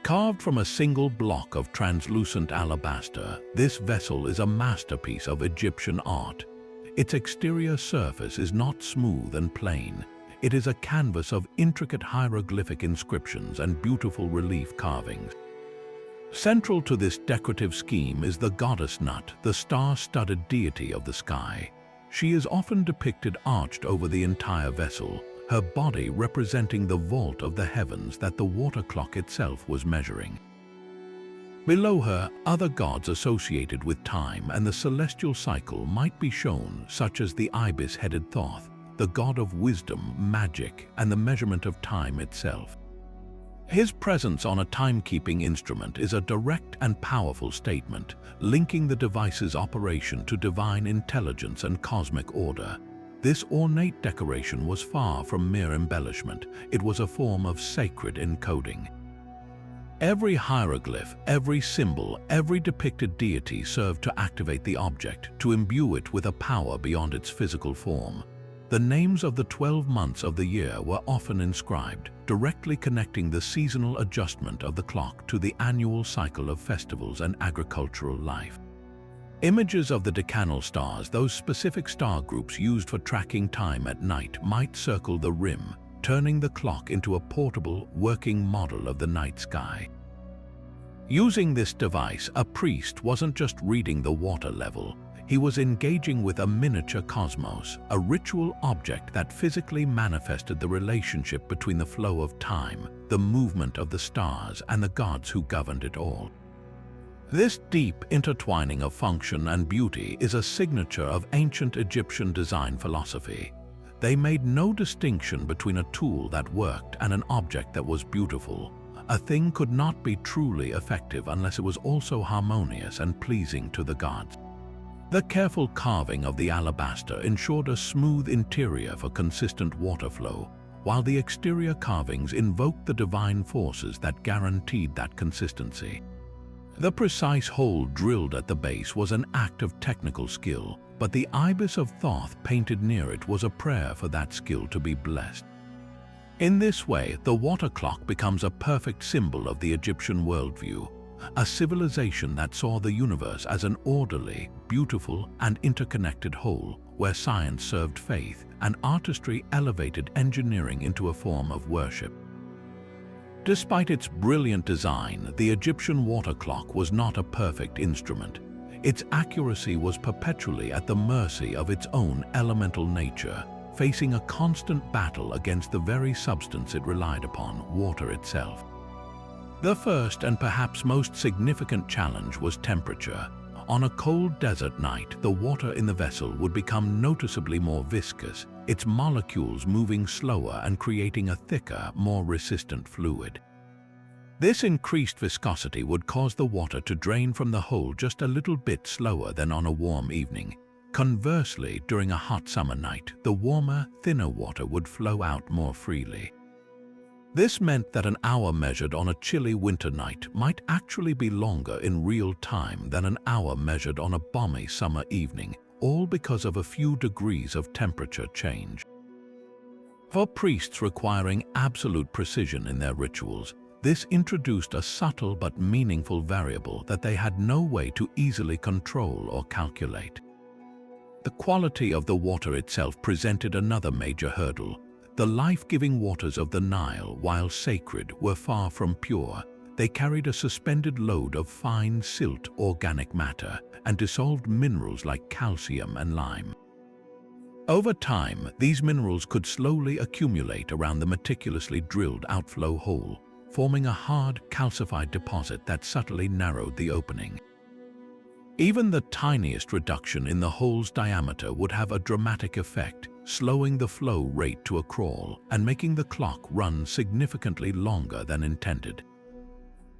Carved from a single block of translucent alabaster, this vessel is a masterpiece of Egyptian art. Its exterior surface is not smooth and plain. It is a canvas of intricate hieroglyphic inscriptions and beautiful relief carvings. Central to this decorative scheme is the goddess Nut, the star-studded deity of the sky. She is often depicted arched over the entire vessel, her body representing the vault of the heavens that the water clock itself was measuring. Below her, other gods associated with time and the celestial cycle might be shown, such as the ibis-headed Thoth, the god of wisdom, magic, and the measurement of time itself. His presence on a timekeeping instrument is a direct and powerful statement, linking the device's operation to divine intelligence and cosmic order. This ornate decoration was far from mere embellishment. It was a form of sacred encoding. Every hieroglyph, every symbol, every depicted deity served to activate the object, to imbue it with a power beyond its physical form. The names of the 12 months of the year were often inscribed, directly connecting the seasonal adjustment of the clock to the annual cycle of festivals and agricultural life. Images of the decanal stars, those specific star groups used for tracking time at night, might circle the rim, turning the clock into a portable, working model of the night sky. Using this device, a priest wasn't just reading the water level. He was engaging with a miniature cosmos, a ritual object that physically manifested the relationship between the flow of time, the movement of the stars, and the gods who governed it all. This deep intertwining of function and beauty is a signature of ancient Egyptian design philosophy. They made no distinction between a tool that worked and an object that was beautiful. A thing could not be truly effective unless it was also harmonious and pleasing to the gods. The careful carving of the alabaster ensured a smooth interior for consistent water flow, while the exterior carvings invoked the divine forces that guaranteed that consistency. The precise hole drilled at the base was an act of technical skill, but the ibis of Thoth painted near it was a prayer for that skill to be blessed. In this way, the water clock becomes a perfect symbol of the Egyptian worldview, a civilization that saw the universe as an orderly, beautiful, and interconnected whole, where science served faith and artistry elevated engineering into a form of worship. Despite its brilliant design, the Egyptian water clock was not a perfect instrument. Its accuracy was perpetually at the mercy of its own elemental nature, facing a constant battle against the very substance it relied upon, water itself. The first and perhaps most significant challenge was temperature. On a cold desert night, the water in the vessel would become noticeably more viscous, its molecules moving slower and creating a thicker, more resistant fluid. This increased viscosity would cause the water to drain from the hole just a little bit slower than on a warm evening. Conversely, during a hot summer night, the warmer, thinner water would flow out more freely. This meant that an hour measured on a chilly winter night might actually be longer in real time than an hour measured on a balmy summer evening, all because of a few degrees of temperature change. For priests requiring absolute precision in their rituals, this introduced a subtle but meaningful variable that they had no way to easily control or calculate. The quality of the water itself presented another major hurdle. The life-giving waters of the Nile, while sacred, were far from pure. They carried a suspended load of fine silt organic matter and dissolved minerals like calcium and lime. Over time, these minerals could slowly accumulate around the meticulously drilled outflow hole, forming a hard, calcified deposit that subtly narrowed the opening. Even the tiniest reduction in the hole's diameter would have a dramatic effect, slowing the flow rate to a crawl and making the clock run significantly longer than intended.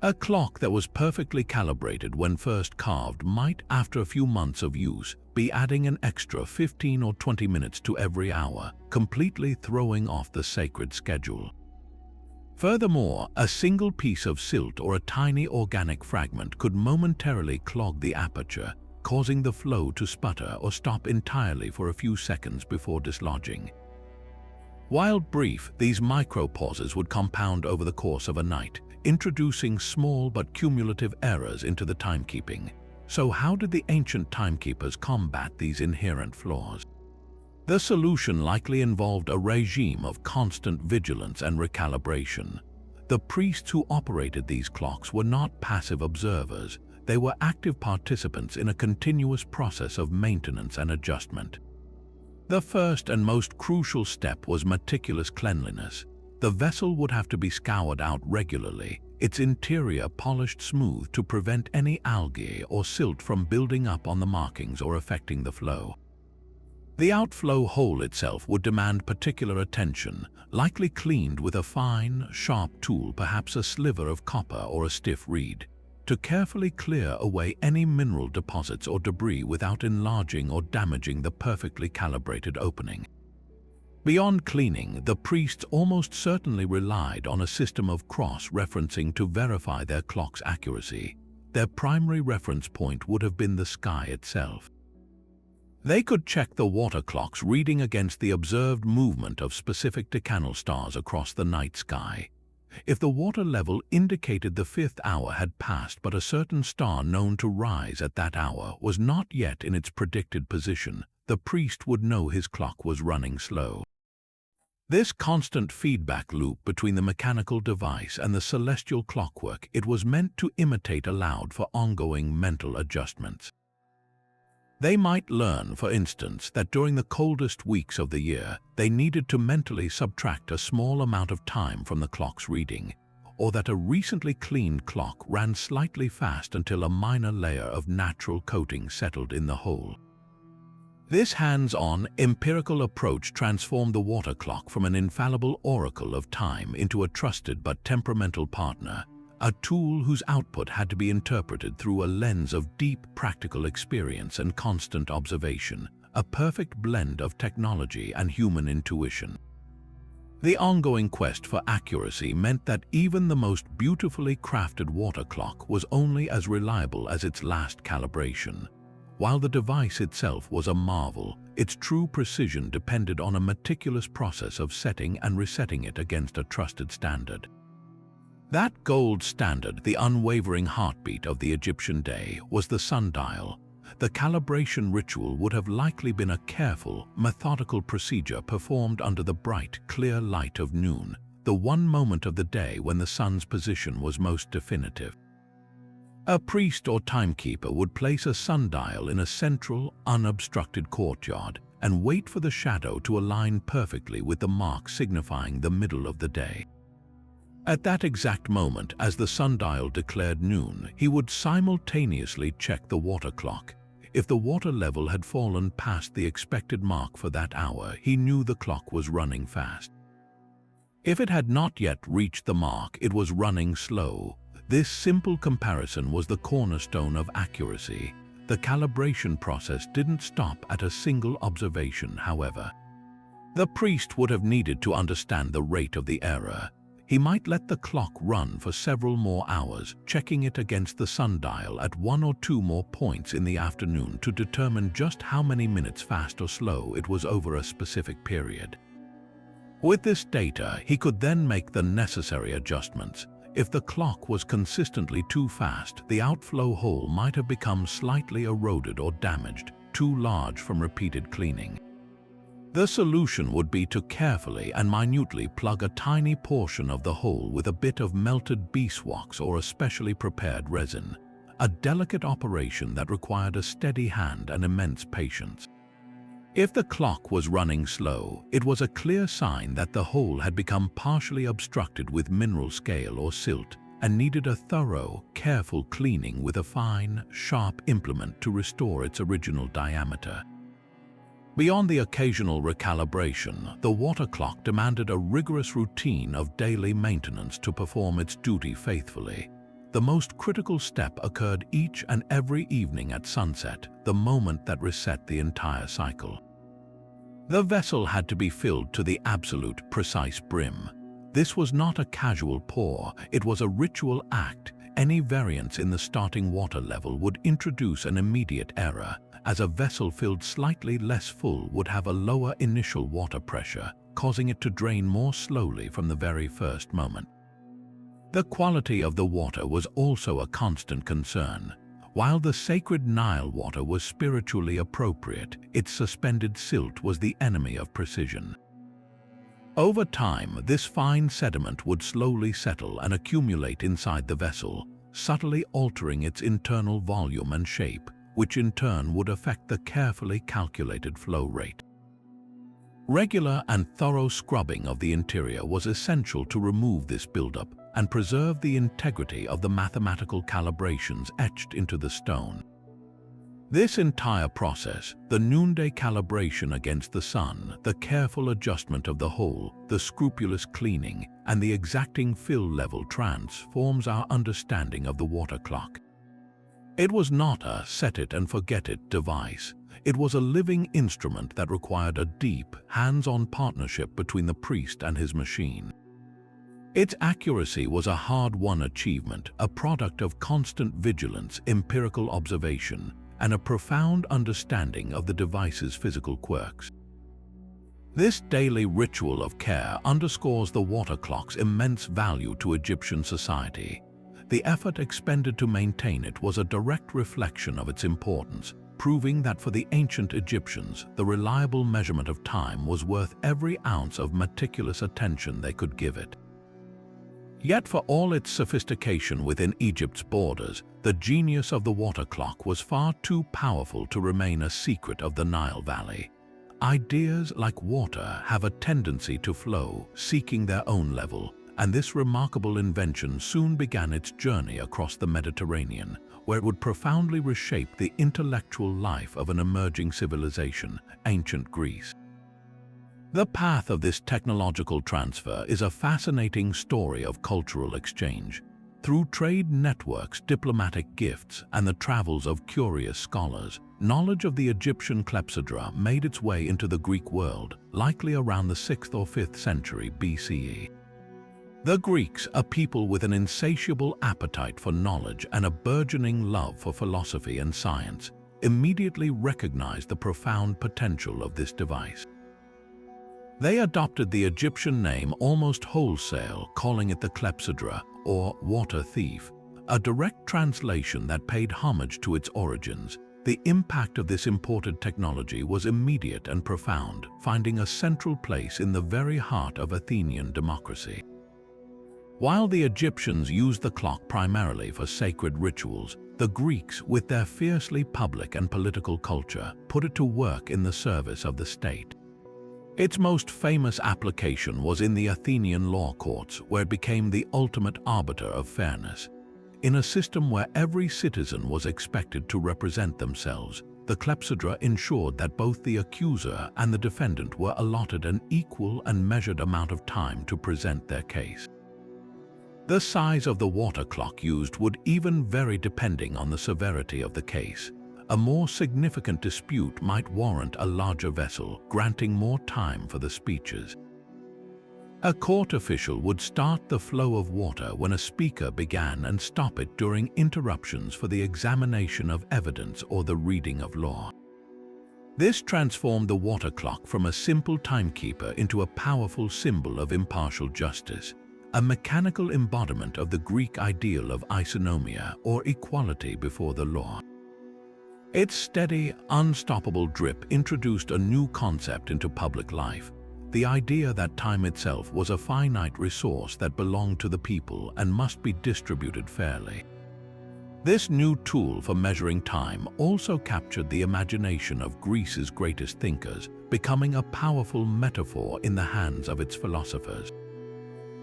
A clock that was perfectly calibrated when first carved might, after a few months of use, be adding an extra 15 or 20 minutes to every hour, completely throwing off the sacred schedule. Furthermore, a single piece of silt or a tiny organic fragment could momentarily clog the aperture, causing the flow to sputter or stop entirely for a few seconds before dislodging. While brief, these micro-pauses would compound over the course of a night, introducing small but cumulative errors into the timekeeping. So how did the ancient timekeepers combat these inherent flaws? The solution likely involved a regime of constant vigilance and recalibration. The priests who operated these clocks were not passive observers. They were active participants in a continuous process of maintenance and adjustment. The first and most crucial step was meticulous cleanliness. The vessel would have to be scoured out regularly, its interior polished smooth to prevent any algae or silt from building up on the markings or affecting the flow. The outflow hole itself would demand particular attention, likely cleaned with a fine, sharp tool, perhaps a sliver of copper or a stiff reed, to carefully clear away any mineral deposits or debris without enlarging or damaging the perfectly calibrated opening. Beyond cleaning, the priests almost certainly relied on a system of cross-referencing to verify their clock's accuracy. Their primary reference point would have been the sky itself. They could check the water clock's reading against the observed movement of specific decanal stars across the night sky. If the water level indicated the 5th hour had passed but a certain star known to rise at that hour was not yet in its predicted position, the priest would know his clock was running slow. This constant feedback loop between the mechanical device and the celestial clockwork, it was meant to imitate allowed for ongoing mental adjustments. They might learn, for instance, that during the coldest weeks of the year, they needed to mentally subtract a small amount of time from the clock's reading, or that a recently cleaned clock ran slightly fast until a minor layer of natural coating settled in the hole. This hands-on, empirical approach transformed the water clock from an infallible oracle of time into a trusted but temperamental partner, a tool whose output had to be interpreted through a lens of deep practical experience and constant observation, a perfect blend of technology and human intuition. The ongoing quest for accuracy meant that even the most beautifully crafted water clock was only as reliable as its last calibration. While the device itself was a marvel, its true precision depended on a meticulous process of setting and resetting it against a trusted standard. That gold standard, the unwavering heartbeat of the Egyptian day, was the sundial. The calibration ritual would have likely been a careful, methodical procedure performed under the bright, clear light of noon, the one moment of the day when the sun's position was most definitive. A priest or timekeeper would place a sundial in a central, unobstructed courtyard and wait for the shadow to align perfectly with the mark signifying the middle of the day. At that exact moment, as the sundial declared noon, he would simultaneously check the water clock. If the water level had fallen past the expected mark for that hour, he knew the clock was running fast. If it had not yet reached the mark, it was running slow. This simple comparison was the cornerstone of accuracy. The calibration process didn't stop at a single observation, however. The priest would have needed to understand the rate of the error. He might let the clock run for several more hours, checking it against the sundial at one or two more points in the afternoon to determine just how many minutes fast or slow it was over a specific period. With this data, he could then make the necessary adjustments. If the clock was consistently too fast, the outflow hole might have become slightly eroded or damaged, too large from repeated cleaning. The solution would be to carefully and minutely plug a tiny portion of the hole with a bit of melted beeswax or a specially prepared resin, a delicate operation that required a steady hand and immense patience. If the clock was running slow, it was a clear sign that the hole had become partially obstructed with mineral scale or silt and needed a thorough, careful cleaning with a fine, sharp implement to restore its original diameter. Beyond the occasional recalibration, the water clock demanded a rigorous routine of daily maintenance to perform its duty faithfully. The most critical step occurred each and every evening at sunset, the moment that reset the entire cycle. The vessel had to be filled to the absolute, precise brim. This was not a casual pour, it was a ritual act. Any variance in the starting water level would introduce an immediate error, as a vessel filled slightly less full would have a lower initial water pressure, causing it to drain more slowly from the very first moment. The quality of the water was also a constant concern. While the sacred Nile water was spiritually appropriate, its suspended silt was the enemy of precision. Over time, this fine sediment would slowly settle and accumulate inside the vessel, subtly altering its internal volume and shape, which in turn would affect the carefully calculated flow rate. Regular and thorough scrubbing of the interior was essential to remove this buildup and preserve the integrity of the mathematical calibrations etched into the stone. This entire process, the noonday calibration against the sun, the careful adjustment of the hole, the scrupulous cleaning, and the exacting fill level transforms our understanding of the water clock. It was not a set-it-and-forget-it device. It was a living instrument that required a deep, hands-on partnership between the priest and his machine. Its accuracy was a hard-won achievement, a product of constant vigilance, empirical observation, and a profound understanding of the device's physical quirks. This daily ritual of care underscores the water clock's immense value to Egyptian society. The effort expended to maintain it was a direct reflection of its importance, proving that for the ancient Egyptians, the reliable measurement of time was worth every ounce of meticulous attention they could give it. Yet for all its sophistication within Egypt's borders, the genius of the water clock was far too powerful to remain a secret of the Nile Valley. Ideas like water have a tendency to flow, seeking their own level, and this remarkable invention soon began its journey across the Mediterranean, where it would profoundly reshape the intellectual life of an emerging civilization, ancient Greece. The path of this technological transfer is a fascinating story of cultural exchange. Through trade networks, diplomatic gifts, and the travels of curious scholars, knowledge of the Egyptian Clepsydra made its way into the Greek world, likely around the 6th or 5th century BCE. The Greeks, a people with an insatiable appetite for knowledge and a burgeoning love for philosophy and science, immediately recognized the profound potential of this device. They adopted the Egyptian name almost wholesale, calling it the Clepsydra, or water thief, a direct translation that paid homage to its origins. The impact of this imported technology was immediate and profound, finding a central place in the very heart of Athenian democracy. While the Egyptians used the clock primarily for sacred rituals, the Greeks, with their fiercely public and political culture, put it to work in the service of the state. Its most famous application was in the Athenian law courts, where it became the ultimate arbiter of fairness. In a system where every citizen was expected to represent themselves, the Clepsydra ensured that both the accuser and the defendant were allotted an equal and measured amount of time to present their case. The size of the water clock used would even vary depending on the severity of the case. A more significant dispute might warrant a larger vessel, granting more time for the speeches. A court official would start the flow of water when a speaker began and stop it during interruptions for the examination of evidence or the reading of law. This transformed the water clock from a simple timekeeper into a powerful symbol of impartial justice, a mechanical embodiment of the Greek ideal of isonomia, or equality before the law. Its steady, unstoppable drip introduced a new concept into public life, the idea that time itself was a finite resource that belonged to the people and must be distributed fairly. This new tool for measuring time also captured the imagination of Greece's greatest thinkers, becoming a powerful metaphor in the hands of its philosophers.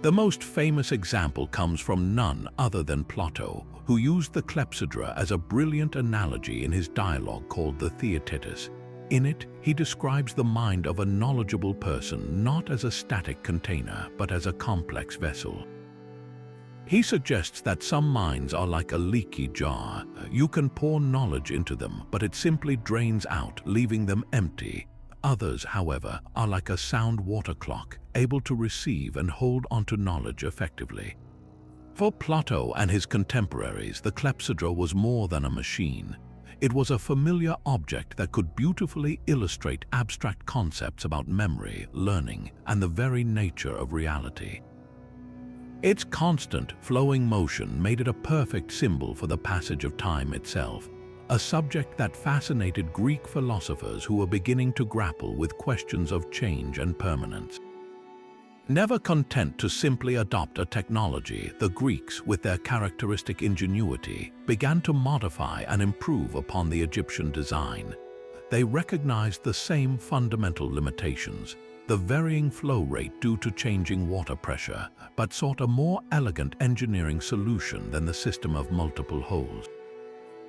The most famous example comes from none other than Plato, who used the Clepsydra as a brilliant analogy in his dialogue called the Theaetetus. In it, he describes the mind of a knowledgeable person not as a static container, but as a complex vessel. He suggests that some minds are like a leaky jar. You can pour knowledge into them, but it simply drains out, leaving them empty. Others, however, are like a sound water clock, able to receive and hold onto knowledge effectively. For Plato and his contemporaries, the Clepsydra was more than a machine. It was a familiar object that could beautifully illustrate abstract concepts about memory, learning, and the very nature of reality. Its constant, flowing motion made it a perfect symbol for the passage of time itself, a subject that fascinated Greek philosophers who were beginning to grapple with questions of change and permanence. Never content to simply adopt a technology, the Greeks, with their characteristic ingenuity, began to modify and improve upon the Egyptian design. They recognized the same fundamental limitations. the varying flow rate due to changing water pressure, but sought a more elegant engineering solution than the system of multiple holes.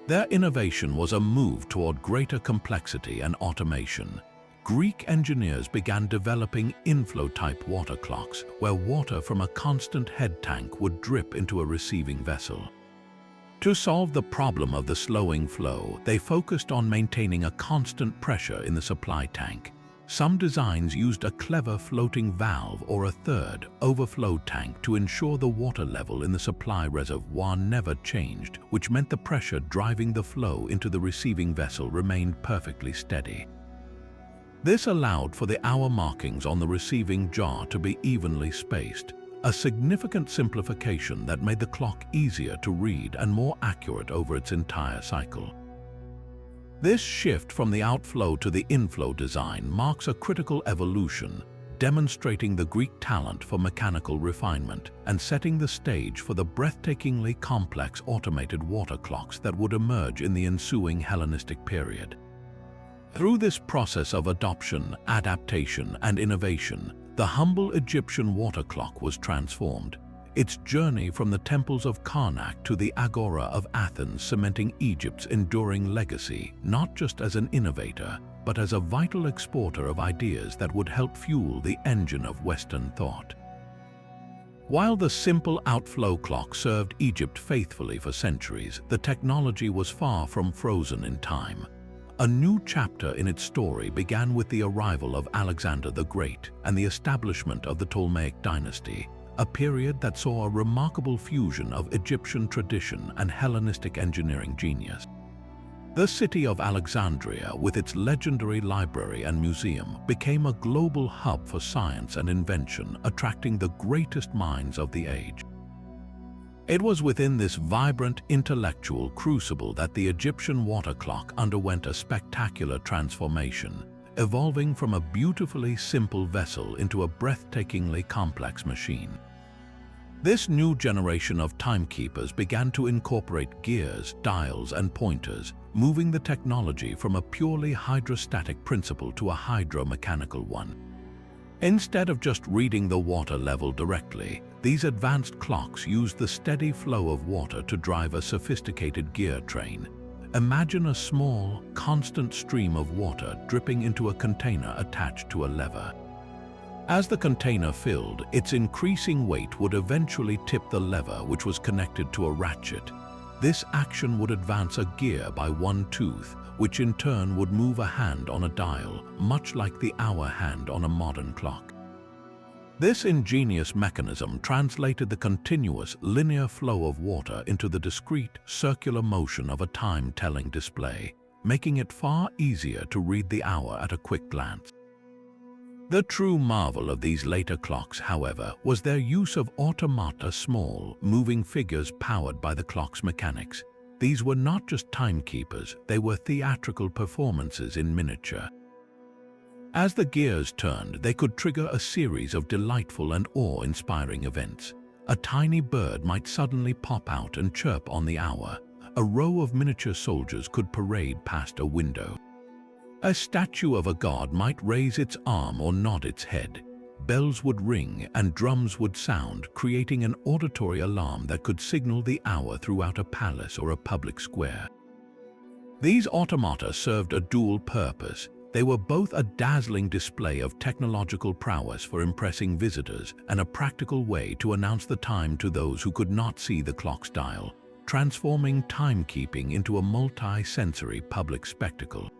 Their innovation was a move toward greater complexity and automation. Greek engineers began developing inflow-type water clocks, where water from a constant head tank would drip into a receiving vessel. To solve the problem of the slowing flow, they focused on maintaining a constant pressure in the supply tank. Some designs used a clever floating valve or a third, overflow tank to ensure the water level in the supply reservoir never changed, which meant the pressure driving the flow into the receiving vessel remained perfectly steady. This allowed for the hour markings on the receiving jar to be evenly spaced, a significant simplification that made the clock easier to read and more accurate over its entire cycle. This shift from the outflow to the inflow design marks a critical evolution, demonstrating the Greek talent for mechanical refinement and setting the stage for the breathtakingly complex automated water clocks that would emerge in the ensuing Hellenistic period. Through this process of adoption, adaptation, and innovation, the humble Egyptian water clock was transformed. Its journey from the temples of Karnak to the Agora of Athens cementing Egypt's enduring legacy, not just as an innovator, but as a vital exporter of ideas that would help fuel the engine of Western thought. While the simple outflow clock served Egypt faithfully for centuries, the technology was far from frozen in time. A new chapter in its story began with the arrival of Alexander the Great and the establishment of the Ptolemaic dynasty, a period that saw a remarkable fusion of Egyptian tradition and Hellenistic engineering genius. The city of Alexandria, with its legendary library and museum, became a global hub for science and invention, attracting the greatest minds of the age. It was within this vibrant intellectual crucible that the Egyptian water clock underwent a spectacular transformation, evolving from a beautifully simple vessel into a breathtakingly complex machine. This new generation of timekeepers began to incorporate gears, dials, and pointers, moving the technology from a purely hydrostatic principle to a hydro-mechanical one. Instead of just reading the water level directly, these advanced clocks used the steady flow of water to drive a sophisticated gear train. Imagine a small, constant stream of water dripping into a container attached to a lever. As the container filled, its increasing weight would eventually tip the lever, which was connected to a ratchet. This action would advance a gear by one tooth, which in turn would move a hand on a dial, much like the hour hand on a modern clock. This ingenious mechanism translated the continuous, linear flow of water into the discrete, circular motion of a time-telling display, making it far easier to read the hour at a quick glance. The true marvel of these later clocks, however, was their use of automata, small, moving figures powered by the clock's mechanics. These were not just timekeepers, they were theatrical performances in miniature. As the gears turned, they could trigger a series of delightful and awe-inspiring events. A tiny bird might suddenly pop out and chirp on the hour. A row of miniature soldiers could parade past a window. A statue of a god might raise its arm or nod its head. Bells would ring and drums would sound, creating an auditory alarm that could signal the hour throughout a palace or a public square. These automata served a dual purpose. They were both a dazzling display of technological prowess for impressing visitors and a practical way to announce the time to those who could not see the clock's dial, transforming timekeeping into a multi-sensory public spectacle.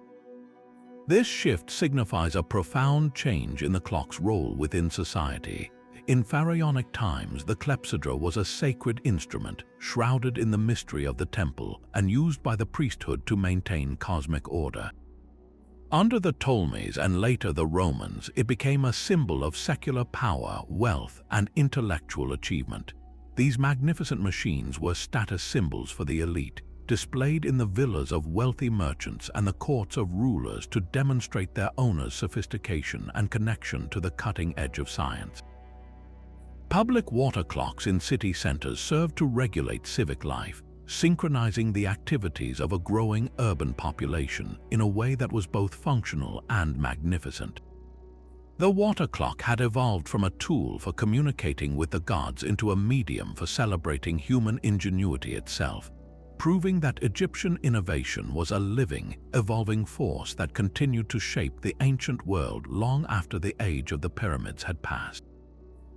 This shift signifies a profound change in the clock's role within society. In pharaonic times, the clepsydra was a sacred instrument, shrouded in the mystery of the temple and used by the priesthood to maintain cosmic order. Under the Ptolemies and later the Romans, it became a symbol of secular power, wealth, and intellectual achievement. These magnificent machines were status symbols for the elite, displayed in the villas of wealthy merchants and the courts of rulers to demonstrate their owners' sophistication and connection to the cutting edge of science. Public water clocks in city centers served to regulate civic life, synchronizing the activities of a growing urban population in a way that was both functional and magnificent. The water clock had evolved from a tool for communicating with the gods into a medium for celebrating human ingenuity itself, proving that Egyptian innovation was a living, evolving force that continued to shape the ancient world long after the age of the pyramids had passed.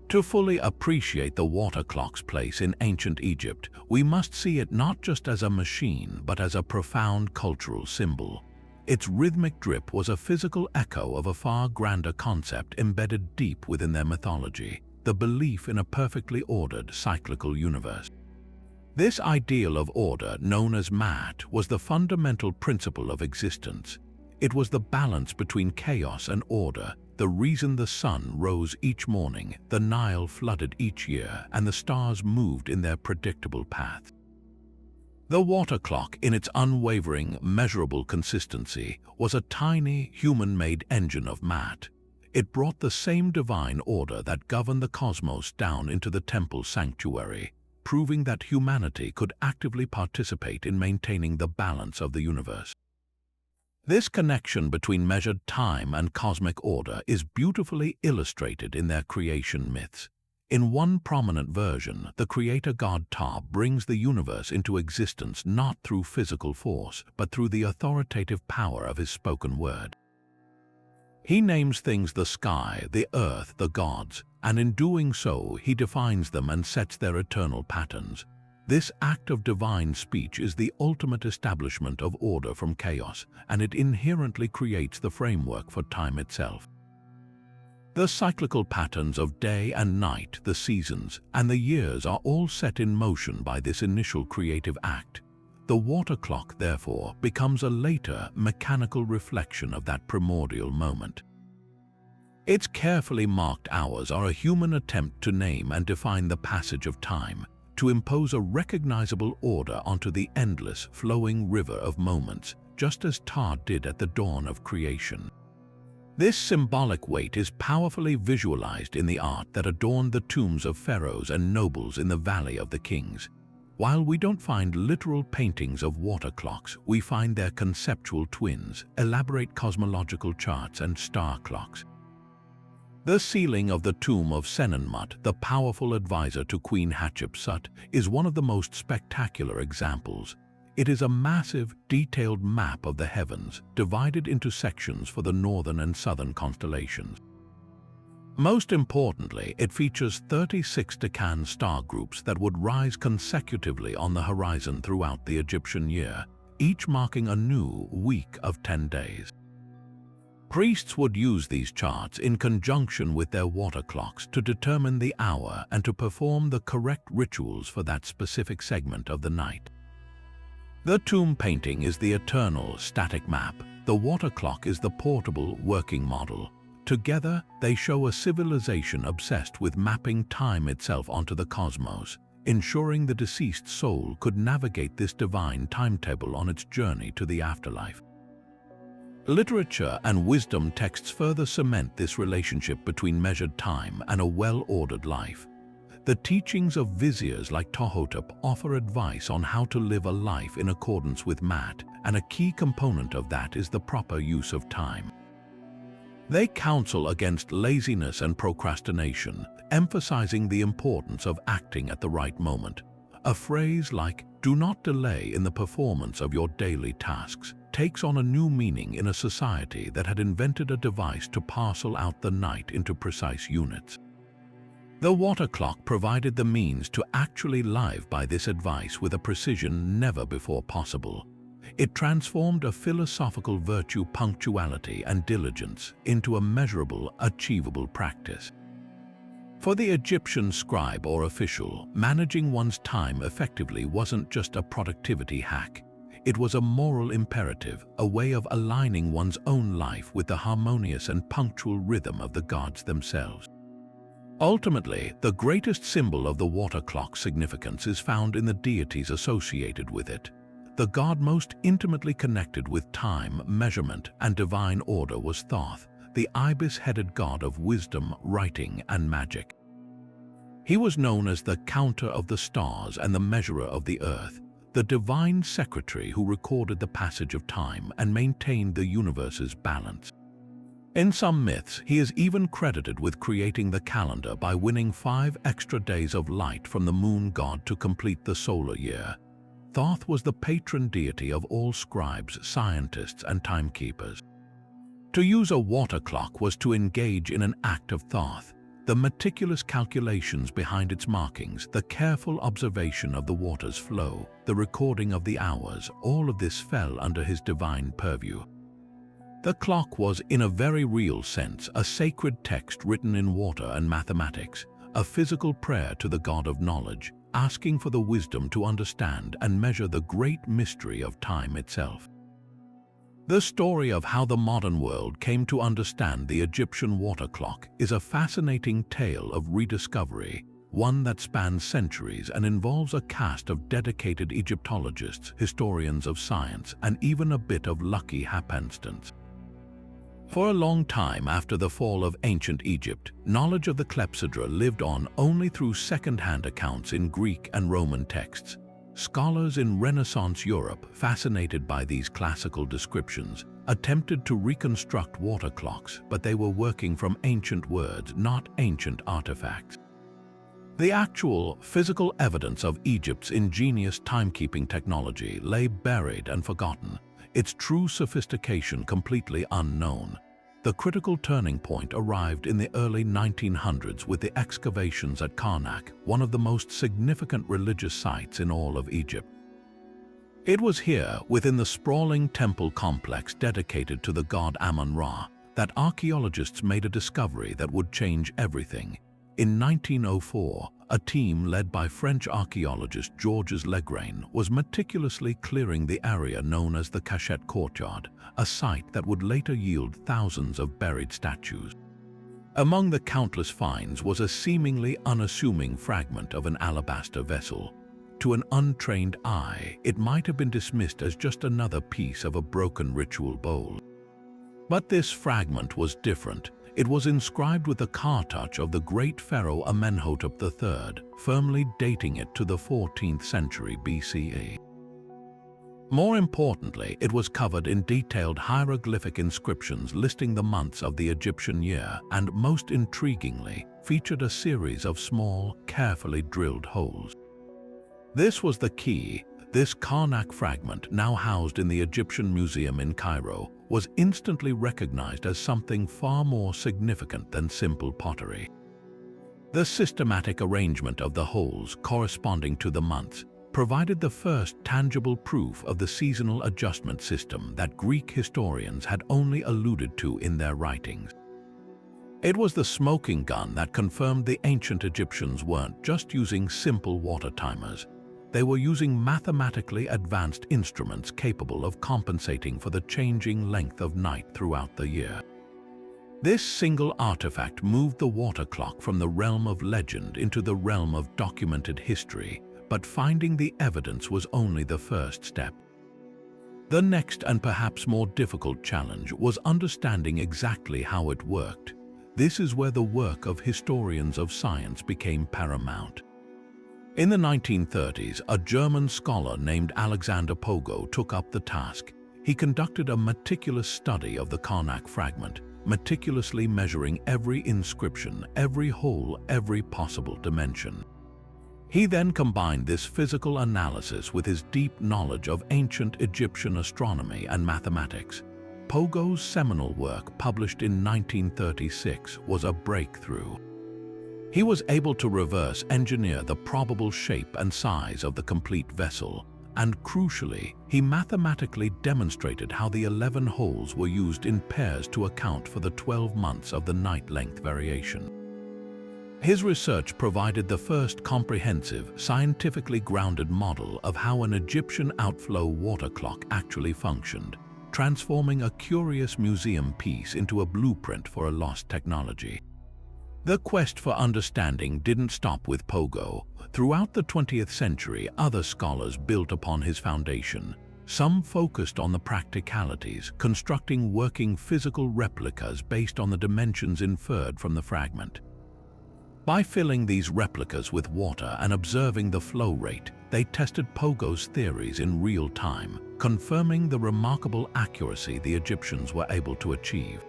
To fully appreciate the water clock's place in ancient Egypt, we must see it not just as a machine but as a profound cultural symbol. Its rhythmic drip was a physical echo of a far grander concept embedded deep within their mythology, the belief in a perfectly ordered cyclical universe. This ideal of order, known as Maat, was the fundamental principle of existence. It was the balance between chaos and order, the reason the sun rose each morning, the Nile flooded each year, and the stars moved in their predictable paths. The water clock, in its unwavering, measurable consistency, was a tiny, human-made engine of Maat. It brought the same divine order that governed the cosmos down into the temple sanctuary, proving that humanity could actively participate in maintaining the balance of the universe. This connection between measured time and cosmic order is beautifully illustrated in their creation myths. In one prominent version, the creator god Ptah brings the universe into existence not through physical force, but through the authoritative power of his spoken word. He names things the sky, the earth, the gods, and in doing so, he defines them and sets their eternal patterns. This act of divine speech is the ultimate establishment of order from chaos, and it inherently creates the framework for time itself. The cyclical patterns of day and night, the seasons, and the years are all set in motion by this initial creative act. The water clock, therefore, becomes a later, mechanical reflection of that primordial moment. Its carefully marked hours are a human attempt to name and define the passage of time, to impose a recognizable order onto the endless, flowing river of moments, just as Ptah did at the dawn of creation. This symbolic weight is powerfully visualized in the art that adorned the tombs of pharaohs and nobles in the Valley of the Kings. While we don't find literal paintings of water clocks, we find their conceptual twins, elaborate cosmological charts and star clocks. The ceiling of the tomb of Senenmut, the powerful advisor to Queen Hatshepsut, is one of the most spectacular examples. It is a massive, detailed map of the heavens, divided into sections for the northern and southern constellations. Most importantly, it features 36 Deccan star groups that would rise consecutively on the horizon throughout the Egyptian year, each marking a new week of 10 days. Priests would use these charts in conjunction with their water clocks to determine the hour and to perform the correct rituals for that specific segment of the night. The tomb painting is the eternal, static map. The water clock is the portable, working model. Together, they show a civilization obsessed with mapping time itself onto the cosmos, ensuring the deceased soul could navigate this divine timetable on its journey to the afterlife. Literature and wisdom texts further cement this relationship between measured time and a well-ordered life. The teachings of viziers like Ptahhotep offer advice on how to live a life in accordance with Maat, and a key component of that is the proper use of time. They counsel against laziness and procrastination, emphasizing the importance of acting at the right moment. A phrase like, "Do not delay in the performance of your daily tasks," takes on a new meaning in a society that had invented a device to parcel out the night into precise units. The water clock provided the means to actually live by this advice with a precision never before possible. It transformed a philosophical virtue, punctuality and diligence, into a measurable, achievable practice. For the Egyptian scribe or official, managing one's time effectively wasn't just a productivity hack. It was a moral imperative, a way of aligning one's own life with the harmonious and punctual rhythm of the gods themselves. Ultimately, the greatest symbol of the water clock's significance is found in the deities associated with it. The god most intimately connected with time, measurement, and divine order was Thoth, the ibis-headed god of wisdom, writing, and magic. He was known as the counter of the stars and the measurer of the earth, the divine secretary who recorded the passage of time and maintained the universe's balance. In some myths, he is even credited with creating the calendar by winning 5 extra days of light from the moon god to complete the solar year. Thoth was the patron deity of all scribes, scientists, and timekeepers. To use a water clock was to engage in an act of Thoth. The meticulous calculations behind its markings, the careful observation of the water's flow, the recording of the hours, all of this fell under his divine purview. The clock was, in a very real sense, a sacred text written in water and mathematics, a physical prayer to the god of knowledge, asking for the wisdom to understand and measure the great mystery of time itself. The story of how the modern world came to understand the Egyptian water clock is a fascinating tale of rediscovery, one that spans centuries and involves a cast of dedicated Egyptologists, historians of science, and even a bit of lucky happenstance. For a long time after the fall of ancient Egypt, knowledge of the Clepsydra lived on only through second-hand accounts in Greek and Roman texts. Scholars in Renaissance Europe, fascinated by these classical descriptions, attempted to reconstruct water clocks, but they were working from ancient words, not ancient artifacts. The actual, physical evidence of Egypt's ingenious timekeeping technology lay buried and forgotten, its true sophistication completely unknown. The critical turning point arrived in the early 1900s with the excavations at Karnak, one of the most significant religious sites in all of Egypt. It was here, within the sprawling temple complex dedicated to the god Amun-Ra, that archaeologists made a discovery that would change everything. In 1904, a team led by French archaeologist Georges Legrain was meticulously clearing the area known as the Cachette Courtyard, a site that would later yield thousands of buried statues. Among the countless finds was a seemingly unassuming fragment of an alabaster vessel. To an untrained eye, it might have been dismissed as just another piece of a broken ritual bowl. But this fragment was different. It was inscribed with the car-touch of the great pharaoh Amenhotep III, firmly dating it to the 14th century BCE. More importantly, it was covered in detailed hieroglyphic inscriptions listing the months of the Egyptian year and, most intriguingly, featured a series of small, carefully drilled holes. This was the key. This Karnak fragment, now housed in the Egyptian Museum in Cairo, was instantly recognized as something far more significant than simple pottery. The systematic arrangement of the holes corresponding to the months provided the first tangible proof of the seasonal adjustment system that Greek historians had only alluded to in their writings. It was the smoking gun that confirmed the ancient Egyptians weren't just using simple water timers. They were using mathematically advanced instruments capable of compensating for the changing length of night throughout the year. This single artifact moved the water clock from the realm of legend into the realm of documented history, but finding the evidence was only the first step. The next and perhaps more difficult challenge was understanding exactly how it worked. This is where the work of historians of science became paramount. In the 1930s, a German scholar named Alexander Pogo took up the task. He conducted a meticulous study of the Karnak fragment, meticulously measuring every inscription, every hole, every possible dimension. He then combined this physical analysis with his deep knowledge of ancient Egyptian astronomy and mathematics. Pogo's seminal work, published in 1936, was a breakthrough. He was able to reverse engineer the probable shape and size of the complete vessel, and crucially, he mathematically demonstrated how the 11 holes were used in pairs to account for the 12 months of the night length variation. His research provided the first comprehensive, scientifically grounded model of how an Egyptian outflow water clock actually functioned, transforming a curious museum piece into a blueprint for a lost technology. The quest for understanding didn't stop with Pogo. Throughout the 20th century, other scholars built upon his foundation. Some focused on the practicalities, constructing working physical replicas based on the dimensions inferred from the fragment. By filling these replicas with water and observing the flow rate, they tested Pogo's theories in real time, confirming the remarkable accuracy the Egyptians were able to achieve.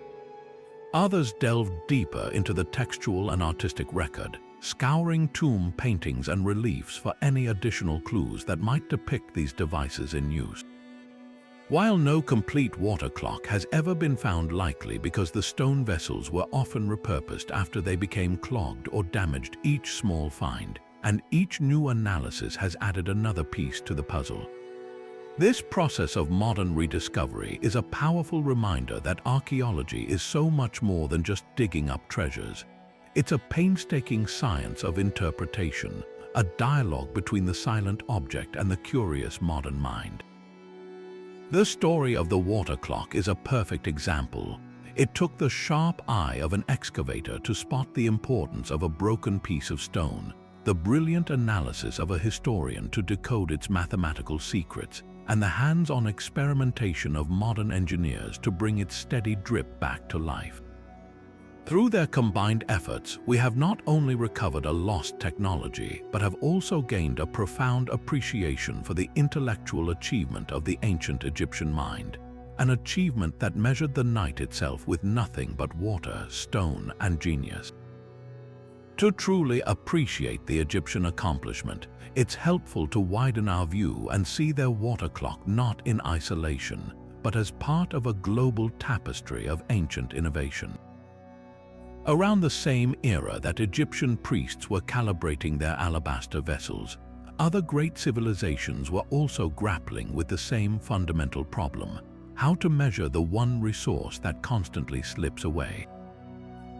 Others delved deeper into the textual and artistic record, scouring tomb paintings and reliefs for any additional clues that might depict these devices in use. While no complete water clock has ever been found, likely because the stone vessels were often repurposed after they became clogged or damaged, each small find and each new analysis has added another piece to the puzzle. This process of modern rediscovery is a powerful reminder that archaeology is so much more than just digging up treasures. It's a painstaking science of interpretation, a dialogue between the silent object and the curious modern mind. The story of the water clock is a perfect example. It took the sharp eye of an excavator to spot the importance of a broken piece of stone, the brilliant analysis of a historian to decode its mathematical secrets, and the hands-on experimentation of modern engineers to bring its steady drip back to life. Through their combined efforts, we have not only recovered a lost technology, but have also gained a profound appreciation for the intellectual achievement of the ancient Egyptian mind, an achievement that measured the night itself with nothing but water, stone, and genius. To truly appreciate the Egyptian accomplishment, it's helpful to widen our view and see their water clock not in isolation, but as part of a global tapestry of ancient innovation. Around the same era that Egyptian priests were calibrating their alabaster vessels, other great civilizations were also grappling with the same fundamental problem: how to measure the one resource that constantly slips away.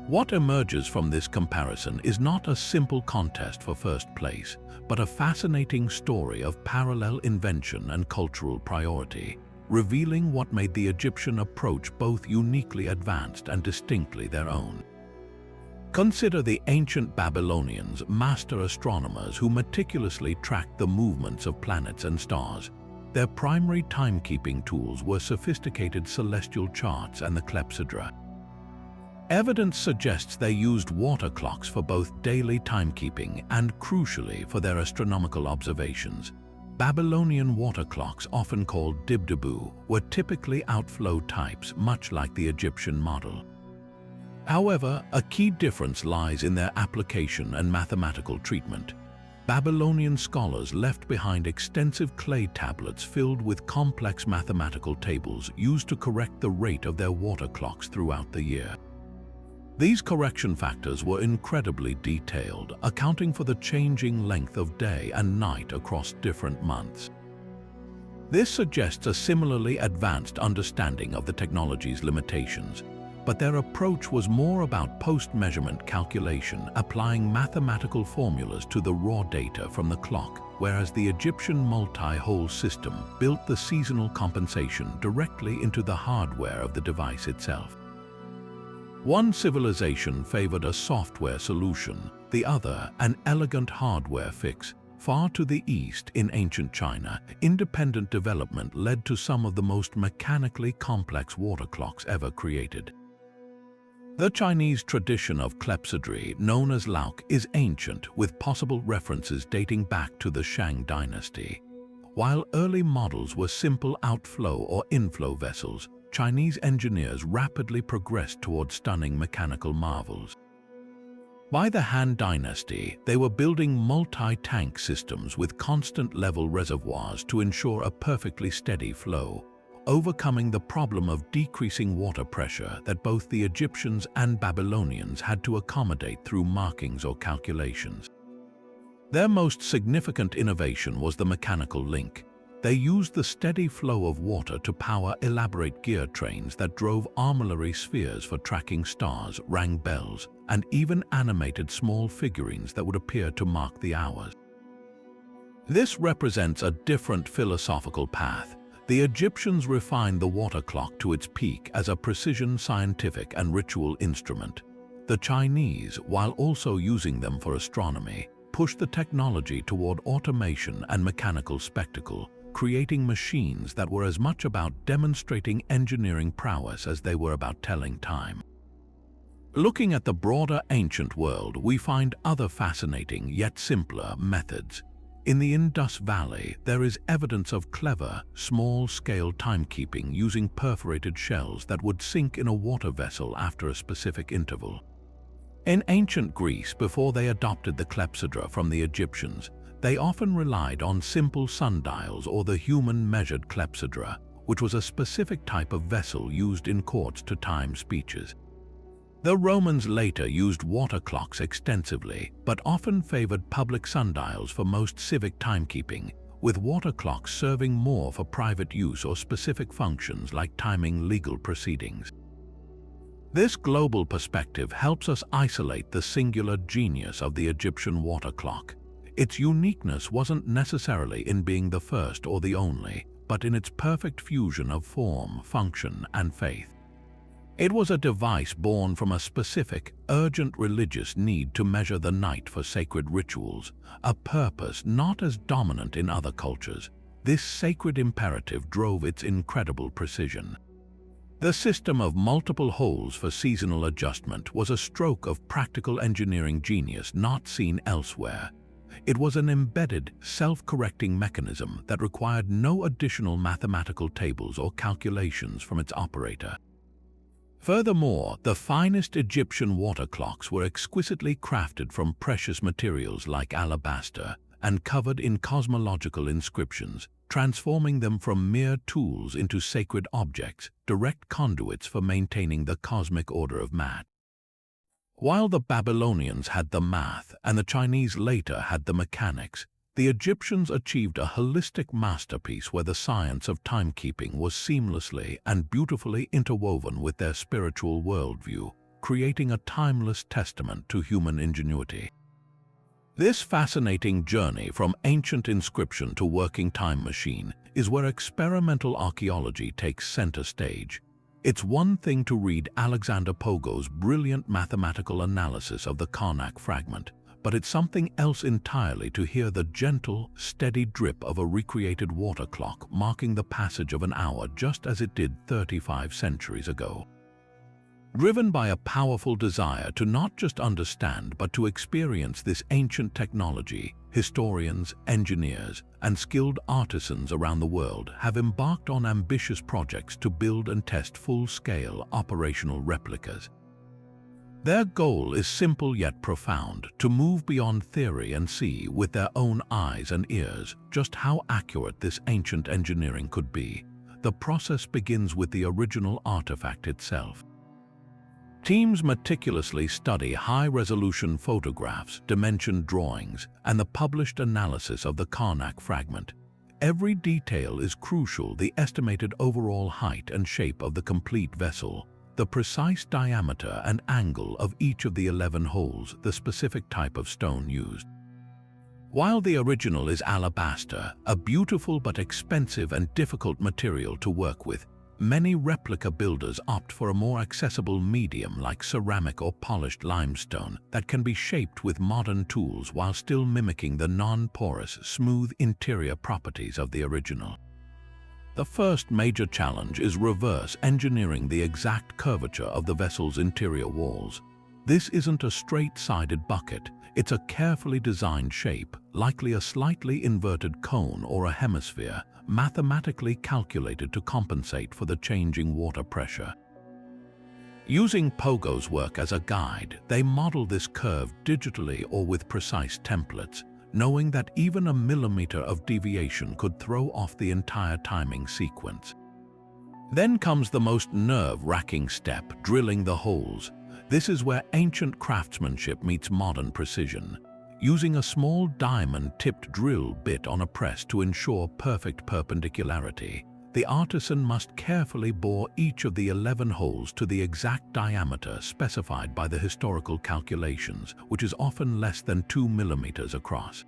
What emerges from this comparison is not a simple contest for first place, but a fascinating story of parallel invention and cultural priority, revealing what made the Egyptian approach both uniquely advanced and distinctly their own. Consider the ancient Babylonians, master astronomers who meticulously tracked the movements of planets and stars. Their primary timekeeping tools were sophisticated celestial charts and the Clepsydra. Evidence suggests they used water clocks for both daily timekeeping and, crucially, for their astronomical observations. Babylonian water clocks, often called dibdibu, were typically outflow types, much like the Egyptian model. However, a key difference lies in their application and mathematical treatment. Babylonian scholars left behind extensive clay tablets filled with complex mathematical tables used to correct the rate of their water clocks throughout the year. These correction factors were incredibly detailed, accounting for the changing length of day and night across different months. This suggests a similarly advanced understanding of the technology's limitations, but their approach was more about post-measurement calculation, applying mathematical formulas to the raw data from the clock, whereas the Egyptian multi-hole system built the seasonal compensation directly into the hardware of the device itself. One civilization favored a software solution, the other an elegant hardware fix. Far to the east, in ancient China, independent development led to some of the most mechanically complex water clocks ever created. The Chinese tradition of clepsydra, known as laoc, is ancient, with possible references dating back to the Shang dynasty. While early models were simple outflow or inflow vessels, Chinese engineers rapidly progressed toward stunning mechanical marvels. By the Han Dynasty, they were building multi-tank systems with constant level reservoirs to ensure a perfectly steady flow, overcoming the problem of decreasing water pressure that both the Egyptians and Babylonians had to accommodate through markings or calculations. Their most significant innovation was the mechanical link. They used the steady flow of water to power elaborate gear trains that drove armillary spheres for tracking stars, rang bells, and even animated small figurines that would appear to mark the hours. This represents a different philosophical path. The Egyptians refined the water clock to its peak as a precision scientific and ritual instrument. The Chinese, while also using them for astronomy, pushed the technology toward automation and mechanical spectacle, creating machines that were as much about demonstrating engineering prowess as they were about telling time. Looking at the broader ancient world, we find other fascinating yet simpler methods. In the Indus Valley, there is evidence of clever, small-scale timekeeping using perforated shells that would sink in a water vessel after a specific interval. In ancient Greece, before they adopted the clepsydra from the Egyptians, they often relied on simple sundials or the human-measured clepsydra, which was a specific type of vessel used in courts to time speeches. The Romans later used water clocks extensively, but often favored public sundials for most civic timekeeping, with water clocks serving more for private use or specific functions like timing legal proceedings. This global perspective helps us isolate the singular genius of the Egyptian water clock. Its uniqueness wasn't necessarily in being the first or the only, but in its perfect fusion of form, function, and faith. It was a device born from a specific, urgent religious need to measure the night for sacred rituals, a purpose not as dominant in other cultures. This sacred imperative drove its incredible precision. The system of multiple holes for seasonal adjustment was a stroke of practical engineering genius not seen elsewhere. It was an embedded, self-correcting mechanism that required no additional mathematical tables or calculations from its operator. Furthermore, the finest Egyptian water clocks were exquisitely crafted from precious materials like alabaster and covered in cosmological inscriptions, transforming them from mere tools into sacred objects, direct conduits for maintaining the cosmic order of math. While the Babylonians had the math and the Chinese later had the mechanics, the Egyptians achieved a holistic masterpiece where the science of timekeeping was seamlessly and beautifully interwoven with their spiritual worldview, creating a timeless testament to human ingenuity. This fascinating journey from ancient inscription to working time machine is where experimental archaeology takes center stage. It's one thing to read Alexander Pogo's brilliant mathematical analysis of the Karnak fragment, but it's something else entirely to hear the gentle, steady drip of a recreated water clock marking the passage of an hour just as it did 35 centuries ago. Driven by a powerful desire to not just understand but to experience this ancient technology, historians, engineers, and skilled artisans around the world have embarked on ambitious projects to build and test full-scale operational replicas. Their goal is simple yet profound: to move beyond theory and see with their own eyes and ears just how accurate this ancient engineering could be. The process begins with the original artifact itself. Teams meticulously study high-resolution photographs, dimension drawings, and the published analysis of the Karnak fragment. Every detail is crucial: the estimated overall height and shape of the complete vessel, the precise diameter and angle of each of the 11 holes, the specific type of stone used. While the original is alabaster, a beautiful but expensive and difficult material to work with, many replica builders opt for a more accessible medium like ceramic or polished limestone that can be shaped with modern tools while still mimicking the non-porous, smooth interior properties of the original. The first major challenge is reverse engineering the exact curvature of the vessel's interior walls. This isn't a straight-sided bucket, it's a carefully designed shape, likely a slightly inverted cone or a hemisphere, mathematically calculated to compensate for the changing water pressure. Using Pogo's work as a guide, they model this curve digitally or with precise templates, knowing that even a millimeter of deviation could throw off the entire timing sequence. Then comes the most nerve-wracking step: drilling the holes. This is where ancient craftsmanship meets modern precision. Using a small diamond-tipped drill bit on a press to ensure perfect perpendicularity, the artisan must carefully bore each of the 11 holes to the exact diameter specified by the historical calculations, which is often less than 2 millimeters across.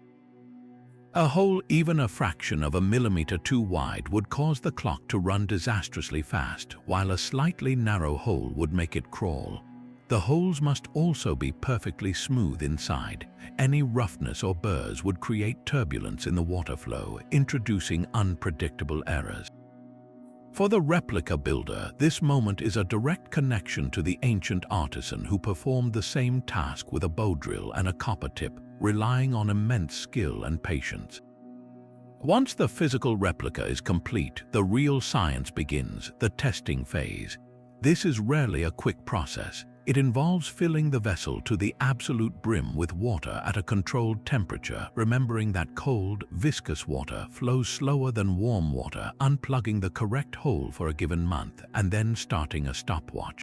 A hole even a fraction of a millimeter too wide would cause the clock to run disastrously fast, while a slightly narrow hole would make it crawl. The holes must also be perfectly smooth inside. Any roughness or burrs would create turbulence in the water flow, introducing unpredictable errors. For the replica builder, this moment is a direct connection to the ancient artisan who performed the same task with a bow drill and a copper tip, relying on immense skill and patience. Once the physical replica is complete, the real science begins, the testing phase. This is rarely a quick process. It involves filling the vessel to the absolute brim with water at a controlled temperature, remembering that cold, viscous water flows slower than warm water, unplugging the correct hole for a given month, and then starting a stopwatch.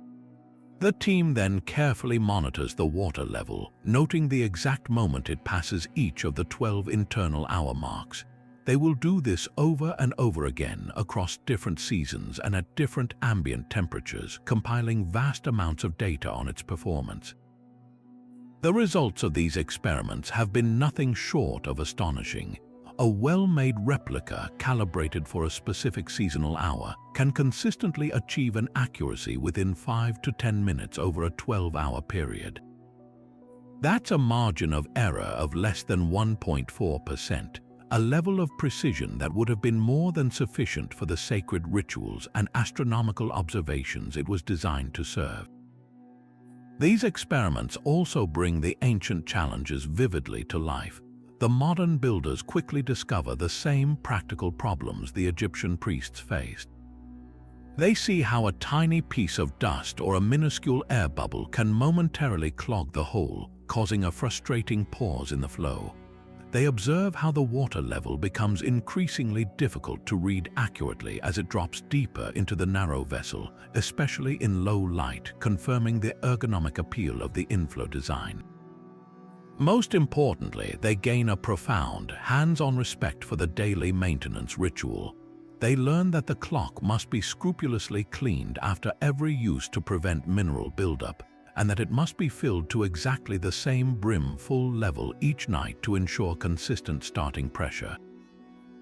The team then carefully monitors the water level, noting the exact moment it passes each of the 12 internal hour marks. They will do this over and over again across different seasons and at different ambient temperatures, compiling vast amounts of data on its performance. The results of these experiments have been nothing short of astonishing. A well-made replica calibrated for a specific seasonal hour can consistently achieve an accuracy within 5 to 10 minutes over a 12-hour period. That's a margin of error of less than 1.4%. A level of precision that would have been more than sufficient for the sacred rituals and astronomical observations it was designed to serve. These experiments also bring the ancient challenges vividly to life. The modern builders quickly discover the same practical problems the Egyptian priests faced. They see how a tiny piece of dust or a minuscule air bubble can momentarily clog the hole, causing a frustrating pause in the flow. They observe how the water level becomes increasingly difficult to read accurately as it drops deeper into the narrow vessel, especially in low light, confirming the ergonomic appeal of the inflow design. Most importantly, they gain a profound, hands-on respect for the daily maintenance ritual. They learn that the clock must be scrupulously cleaned after every use to prevent mineral buildup, and that it must be filled to exactly the same brim full level each night to ensure consistent starting pressure.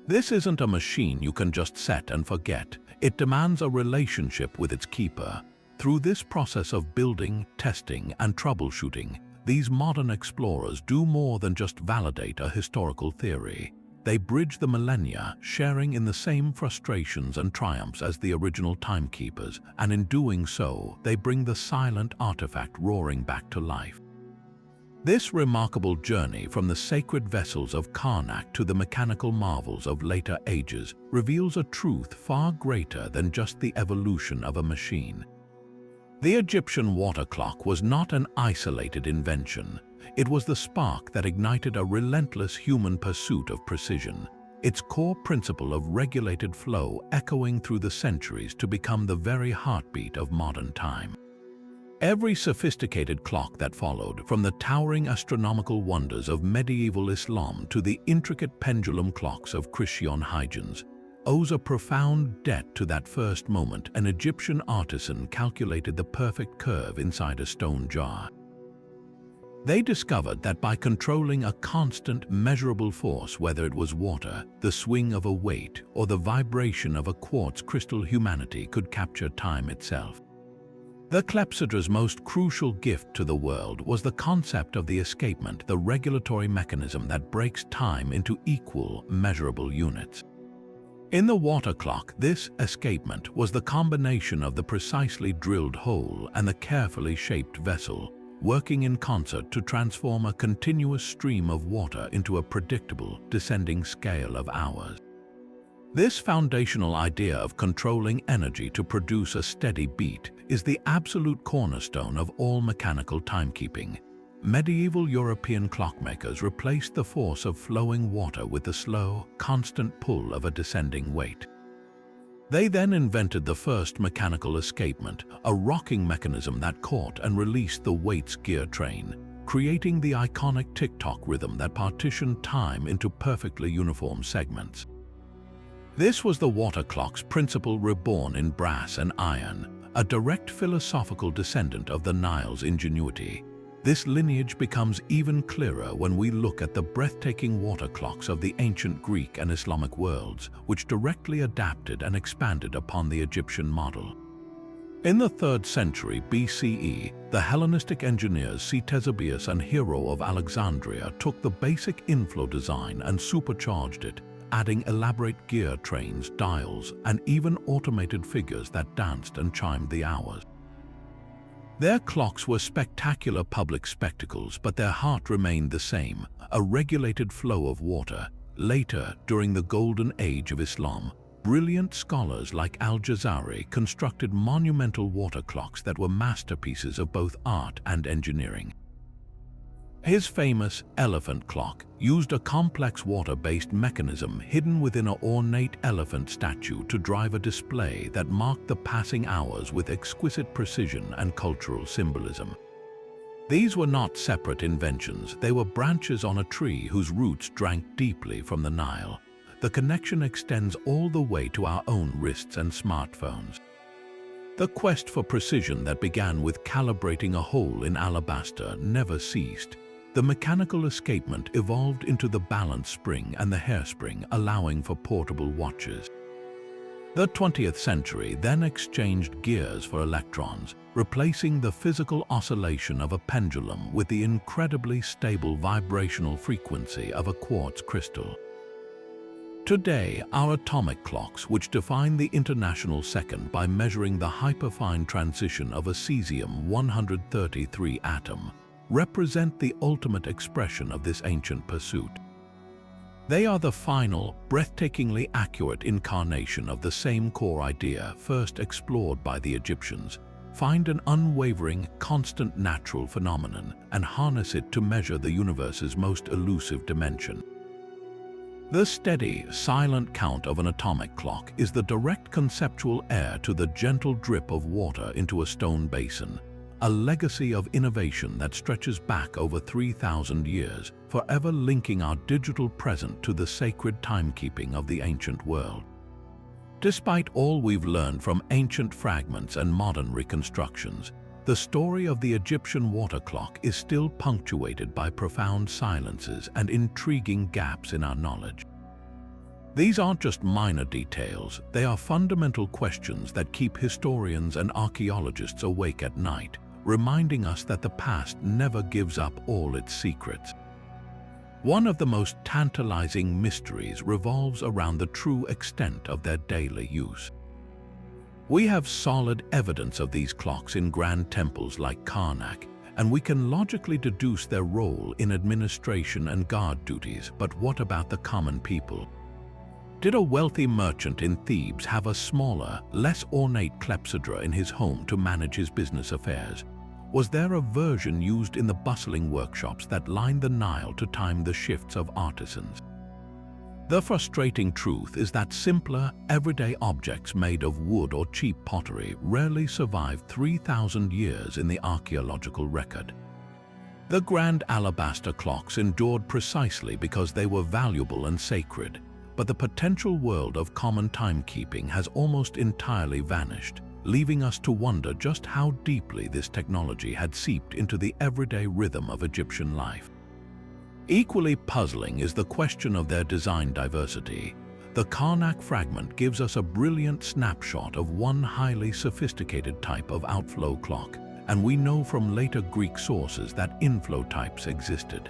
This isn't a machine you can just set and forget. It demands a relationship with its keeper. Through this process of building, testing, and troubleshooting, these modern explorers do more than just validate a historical theory. They bridge the millennia, sharing in the same frustrations and triumphs as the original timekeepers, and in doing so, they bring the silent artifact roaring back to life. This remarkable journey from the sacred vessels of Karnak to the mechanical marvels of later ages reveals a truth far greater than just the evolution of a machine. The Egyptian water clock was not an isolated invention. It was the spark that ignited a relentless human pursuit of precision, its core principle of regulated flow echoing through the centuries to become the very heartbeat of modern time. Every sophisticated clock that followed, from the towering astronomical wonders of medieval Islam to the intricate pendulum clocks of Christian Huygens, owes a profound debt to that first moment an Egyptian artisan calculated the perfect curve inside a stone jar. They discovered that by controlling a constant, measurable force, whether it was water, the swing of a weight, or the vibration of a quartz crystal, humanity could capture time itself. The Clepsydra's most crucial gift to the world was the concept of the escapement, the regulatory mechanism that breaks time into equal, measurable units. In the water clock, this escapement was the combination of the precisely drilled hole and the carefully shaped vessel, working in concert to transform a continuous stream of water into a predictable, descending scale of hours. This foundational idea of controlling energy to produce a steady beat is the absolute cornerstone of all mechanical timekeeping. Medieval European clockmakers replaced the force of flowing water with the slow, constant pull of a descending weight. They then invented the first mechanical escapement, a rocking mechanism that caught and released the weight's gear train, creating the iconic tick-tock rhythm that partitioned time into perfectly uniform segments. This was the water clock's principle reborn in brass and iron, a direct philosophical descendant of the Nile's ingenuity. This lineage becomes even clearer when we look at the breathtaking water clocks of the ancient Greek and Islamic worlds, which directly adapted and expanded upon the Egyptian model. In the 3rd century BCE, the Hellenistic engineers Ctesibius and Hero of Alexandria took the basic inflow design and supercharged it, adding elaborate gear trains, dials, and even automated figures that danced and chimed the hours. Their clocks were spectacular public spectacles, but their heart remained the same, a regulated flow of water. Later, during the Golden Age of Islam, brilliant scholars like Al-Jazari constructed monumental water clocks that were masterpieces of both art and engineering. His famous elephant clock used a complex water-based mechanism hidden within an ornate elephant statue to drive a display that marked the passing hours with exquisite precision and cultural symbolism. These were not separate inventions, they were branches on a tree whose roots drank deeply from the Nile. The connection extends all the way to our own wrists and smartphones. The quest for precision that began with calibrating a hole in alabaster never ceased. The mechanical escapement evolved into the balance spring and the hairspring, allowing for portable watches. The 20th century then exchanged gears for electrons, replacing the physical oscillation of a pendulum with the incredibly stable vibrational frequency of a quartz crystal. Today, our atomic clocks, which define the international second by measuring the hyperfine transition of a cesium-133 atom, represent the ultimate expression of this ancient pursuit. They are the final, breathtakingly accurate incarnation of the same core idea first explored by the Egyptians: find an unwavering, constant natural phenomenon and harness it to measure the universe's most elusive dimension. The steady, silent count of an atomic clock is the direct conceptual heir to the gentle drip of water into a stone basin, a legacy of innovation that stretches back over 3,000 years, forever linking our digital present to the sacred timekeeping of the ancient world. Despite all we've learned from ancient fragments and modern reconstructions, the story of the Egyptian water clock is still punctuated by profound silences and intriguing gaps in our knowledge. These aren't just minor details, they are fundamental questions that keep historians and archaeologists awake at night, reminding us that the past never gives up all its secrets. One of the most tantalizing mysteries revolves around the true extent of their daily use. We have solid evidence of these clocks in grand temples like Karnak, and we can logically deduce their role in administration and guard duties, but what about the common people? Did a wealthy merchant in Thebes have a smaller, less ornate clepsydra in his home to manage his business affairs? Was there a version used in the bustling workshops that lined the Nile to time the shifts of artisans? The frustrating truth is that simpler, everyday objects made of wood or cheap pottery rarely survived 3,000 years in the archaeological record. The grand alabaster clocks endured precisely because they were valuable and sacred, but the potential world of common timekeeping has almost entirely vanished, leaving us to wonder just how deeply this technology had seeped into the everyday rhythm of Egyptian life. Equally puzzling is the question of their design diversity. The Karnak fragment gives us a brilliant snapshot of one highly sophisticated type of outflow clock, and we know from later Greek sources that inflow types existed.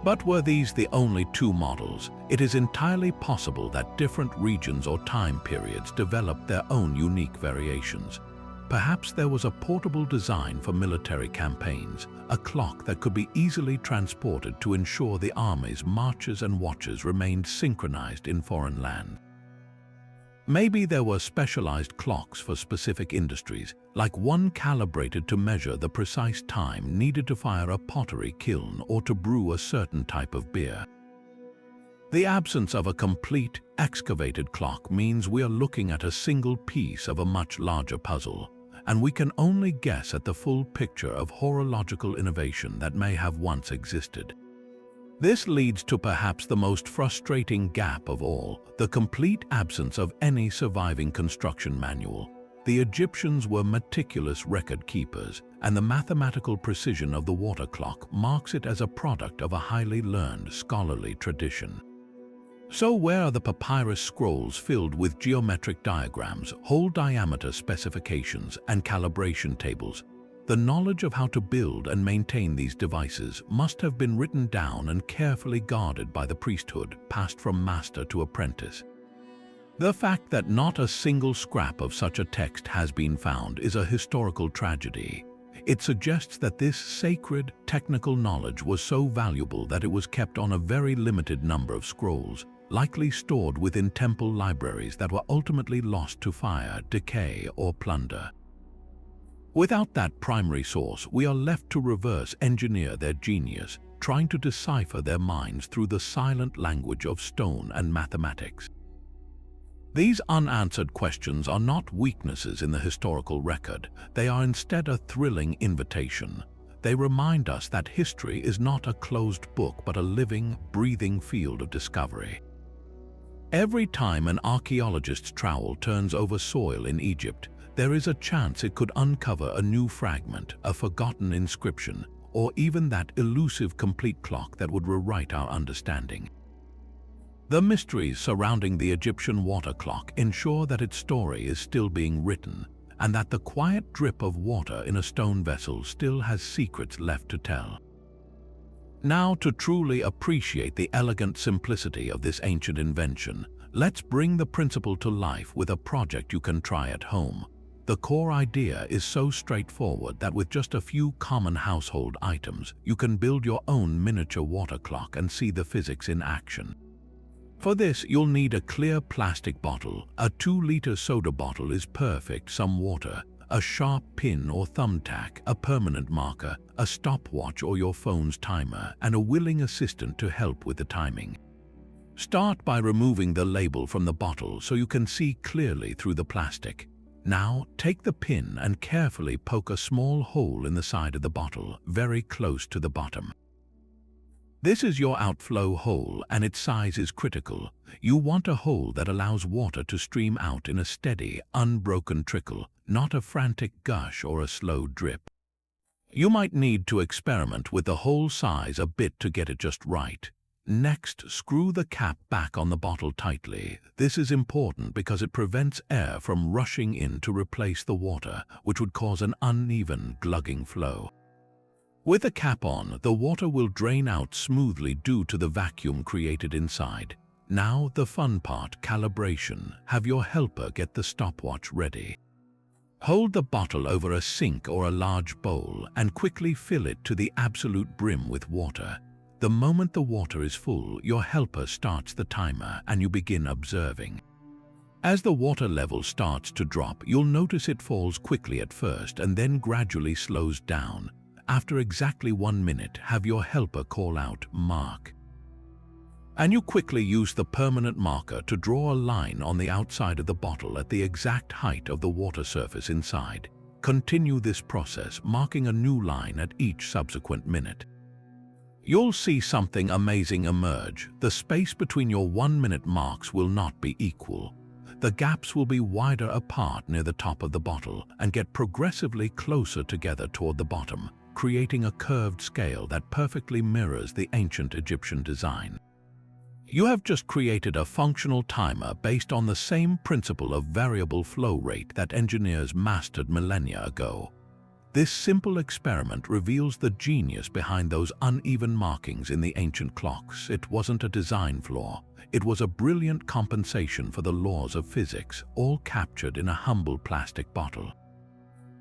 But were these the only two models? It is entirely possible that different regions or time periods developed their own unique variations. Perhaps there was a portable design for military campaigns, a clock that could be easily transported to ensure the army's marches and watches remained synchronized in foreign lands. Maybe there were specialized clocks for specific industries, like one calibrated to measure the precise time needed to fire a pottery kiln or to brew a certain type of beer. The absence of a complete, excavated clock means we are looking at a single piece of a much larger puzzle, and we can only guess at the full picture of horological innovation that may have once existed. This leads to perhaps the most frustrating gap of all, the complete absence of any surviving construction manual. The Egyptians were meticulous record keepers, and the mathematical precision of the water clock marks it as a product of a highly learned scholarly tradition. So where are the papyrus scrolls filled with geometric diagrams, hole diameter specifications, and calibration tables? The knowledge of how to build and maintain these devices must have been written down and carefully guarded by the priesthood, passed from master to apprentice. The fact that not a single scrap of such a text has been found is a historical tragedy. It suggests that this sacred, technical knowledge was so valuable that it was kept on a very limited number of scrolls, likely stored within temple libraries that were ultimately lost to fire, decay, or plunder. Without that primary source, we are left to reverse engineer their genius, trying to decipher their minds through the silent language of stone and mathematics. These unanswered questions are not weaknesses in the historical record. They are instead a thrilling invitation. They remind us that history is not a closed book but a living, breathing field of discovery. Every time an archaeologist's trowel turns over soil in Egypt, there is a chance it could uncover a new fragment, a forgotten inscription, or even that elusive complete clock that would rewrite our understanding. The mysteries surrounding the Egyptian water clock ensure that its story is still being written, and that the quiet drip of water in a stone vessel still has secrets left to tell. Now, to truly appreciate the elegant simplicity of this ancient invention, let's bring the principle to life with a project you can try at home. The core idea is so straightforward that with just a few common household items, you can build your own miniature water clock and see the physics in action. For this, you'll need a clear plastic bottle. A 2-liter soda bottle is perfect, some water, a sharp pin or thumbtack, a permanent marker, a stopwatch or your phone's timer, and a willing assistant to help with the timing. Start by removing the label from the bottle so you can see clearly through the plastic. Now, take the pin and carefully poke a small hole in the side of the bottle, very close to the bottom. This is your outflow hole, and its size is critical. You want a hole that allows water to stream out in a steady, unbroken trickle, not a frantic gush or a slow drip. You might need to experiment with the hole size a bit to get it just right. Next, screw the cap back on the bottle tightly. This is important because it prevents air from rushing in to replace the water, which would cause an uneven, glugging flow. With the cap on, the water will drain out smoothly due to the vacuum created inside. Now, the fun part, calibration. Have your helper get the stopwatch ready. Hold the bottle over a sink or a large bowl and quickly fill it to the absolute brim with water. The moment the water is full, your helper starts the timer and you begin observing. As the water level starts to drop, you'll notice it falls quickly at first and then gradually slows down. After exactly 1 minute, have your helper call out, "Mark." And you quickly use the permanent marker to draw a line on the outside of the bottle at the exact height of the water surface inside. Continue this process, marking a new line at each subsequent minute. You'll see something amazing emerge. The space between your 1-minute marks will not be equal. The gaps will be wider apart near the top of the bottle and get progressively closer together toward the bottom, creating a curved scale that perfectly mirrors the ancient Egyptian design. You have just created a functional timer based on the same principle of variable flow rate that engineers mastered millennia ago. This simple experiment reveals the genius behind those uneven markings in the ancient clocks. It wasn't a design flaw. It was a brilliant compensation for the laws of physics, all captured in a humble plastic bottle.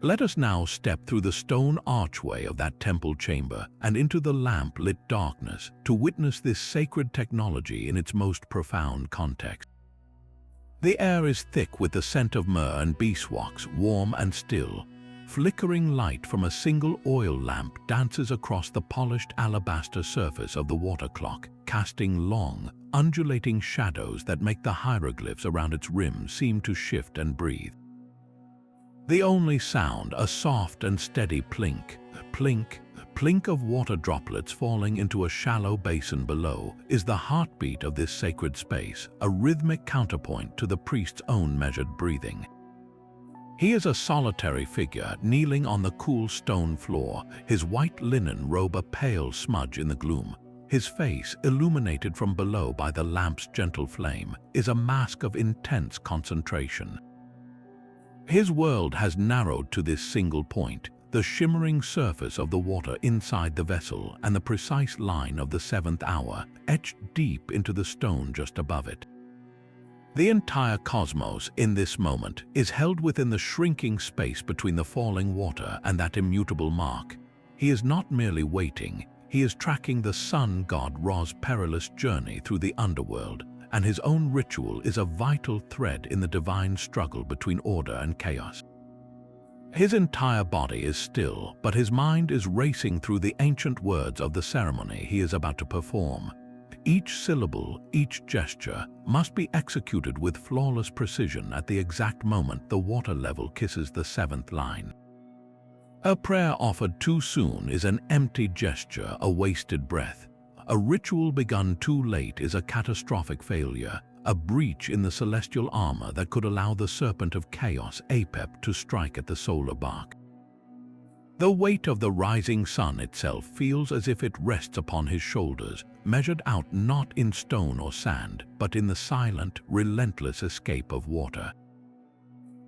Let us now step through the stone archway of that temple chamber and into the lamp-lit darkness to witness this sacred technology in its most profound context. The air is thick with the scent of myrrh and beeswax, warm and still. Flickering light from a single oil lamp dances across the polished alabaster surface of the water clock, casting long, undulating shadows that make the hieroglyphs around its rim seem to shift and breathe. The only sound, a soft and steady plink, plink, plink of water droplets falling into a shallow basin below, is the heartbeat of this sacred space, a rhythmic counterpoint to the priest's own measured breathing. He is a solitary figure kneeling on the cool stone floor, his white linen robe a pale smudge in the gloom. His face, illuminated from below by the lamp's gentle flame, is a mask of intense concentration. His world has narrowed to this single point, the shimmering surface of the water inside the vessel and the precise line of the 7th hour etched deep into the stone just above it. The entire cosmos, in this moment, is held within the shrinking space between the falling water and that immutable mark. He is not merely waiting, he is tracking the sun god Ra's perilous journey through the underworld, and his own ritual is a vital thread in the divine struggle between order and chaos. His entire body is still, but his mind is racing through the ancient words of the ceremony he is about to perform. Each syllable, each gesture, must be executed with flawless precision at the exact moment the water level kisses the seventh line. A prayer offered too soon is an empty gesture, a wasted breath. A ritual begun too late is a catastrophic failure, a breach in the celestial armor that could allow the serpent of chaos, Apep, to strike at the solar bark. The weight of the rising sun itself feels as if it rests upon his shoulders, measured out not in stone or sand, but in the silent, relentless escape of water.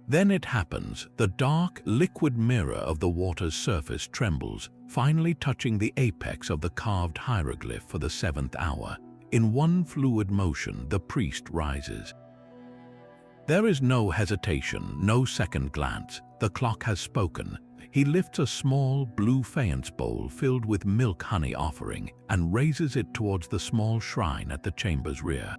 Then it happens, the dark, liquid mirror of the water's surface trembles, finally touching the apex of the carved hieroglyph for the seventh hour. In one fluid motion, the priest rises. There is no hesitation, no second glance. The clock has spoken. He lifts a small blue faience bowl filled with milk honey offering and raises it towards the small shrine at the chamber's rear.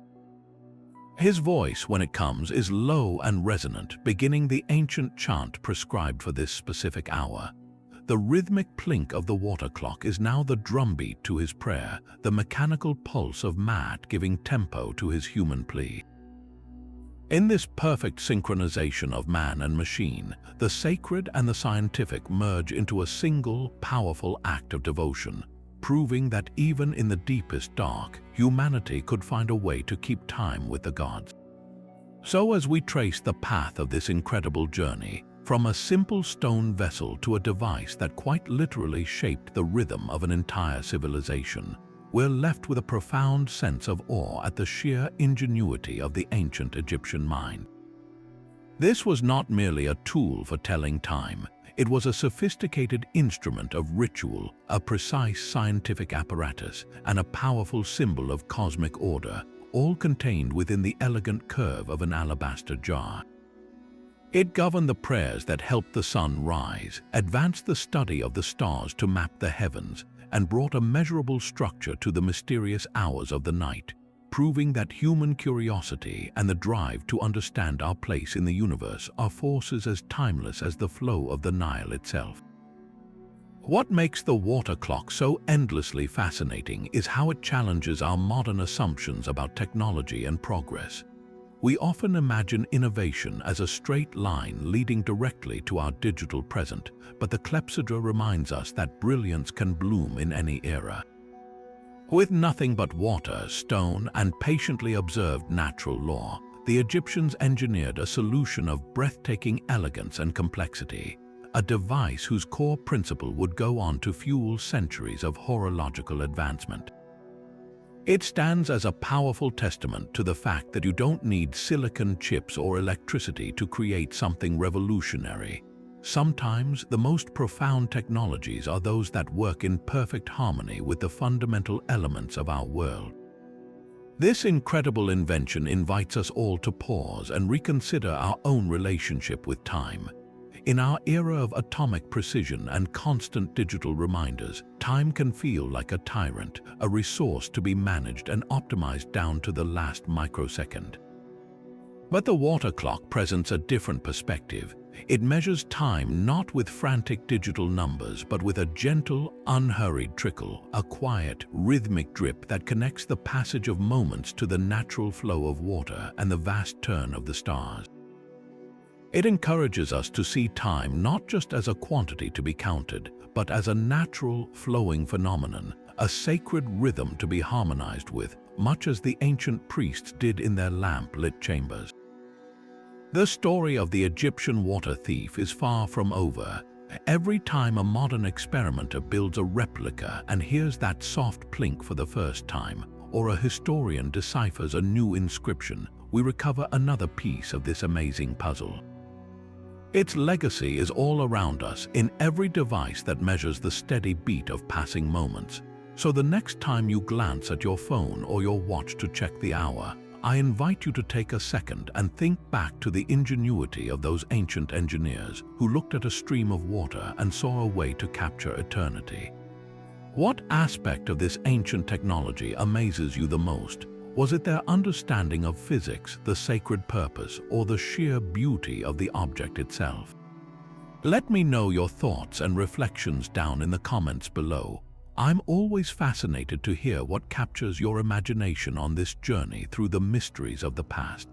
His voice, when it comes, is low and resonant, beginning the ancient chant prescribed for this specific hour. The rhythmic plink of the water clock is now the drumbeat to his prayer, the mechanical pulse of Maat giving tempo to his human plea. In this perfect synchronization of man and machine, the sacred and the scientific merge into a single, powerful act of devotion, proving that even in the deepest dark, humanity could find a way to keep time with the gods. So as we trace the path of this incredible journey, from a simple stone vessel to a device that quite literally shaped the rhythm of an entire civilization, we're left with a profound sense of awe at the sheer ingenuity of the ancient Egyptian mind. This was not merely a tool for telling time, it was a sophisticated instrument of ritual, a precise scientific apparatus, and a powerful symbol of cosmic order, all contained within the elegant curve of an alabaster jar. It governed the prayers that helped the sun rise, advanced the study of the stars to map the heavens, and brought a measurable structure to the mysterious hours of the night, proving that human curiosity and the drive to understand our place in the universe are forces as timeless as the flow of the Nile itself. What makes the water clock so endlessly fascinating is how it challenges our modern assumptions about technology and progress. We often imagine innovation as a straight line leading directly to our digital present, but the Clepsydra reminds us that brilliance can bloom in any era. With nothing but water, stone, and patiently observed natural law, the Egyptians engineered a solution of breathtaking elegance and complexity, a device whose core principle would go on to fuel centuries of horological advancement. It stands as a powerful testament to the fact that you don't need silicon chips or electricity to create something revolutionary. Sometimes the most profound technologies are those that work in perfect harmony with the fundamental elements of our world. This incredible invention invites us all to pause and reconsider our own relationship with time. In our era of atomic precision and constant digital reminders, time can feel like a tyrant, a resource to be managed and optimized down to the last microsecond. But the water clock presents a different perspective. It measures time not with frantic digital numbers, but with a gentle, unhurried trickle, a quiet, rhythmic drip that connects the passage of moments to the natural flow of water and the vast turn of the stars. It encourages us to see time not just as a quantity to be counted, but as a natural, flowing phenomenon, a sacred rhythm to be harmonized with, much as the ancient priests did in their lamp-lit chambers. The story of the Egyptian water thief is far from over. Every time a modern experimenter builds a replica and hears that soft plink for the first time, or a historian deciphers a new inscription, we recover another piece of this amazing puzzle. Its legacy is all around us in every device that measures the steady beat of passing moments. So the next time you glance at your phone or your watch to check the hour, I invite you to take a second and think back to the ingenuity of those ancient engineers who looked at a stream of water and saw a way to capture eternity. What aspect of this ancient technology amazes you the most? Was it their understanding of physics, the sacred purpose, or the sheer beauty of the object itself? Let me know your thoughts and reflections down in the comments below. I'm always fascinated to hear what captures your imagination on this journey through the mysteries of the past.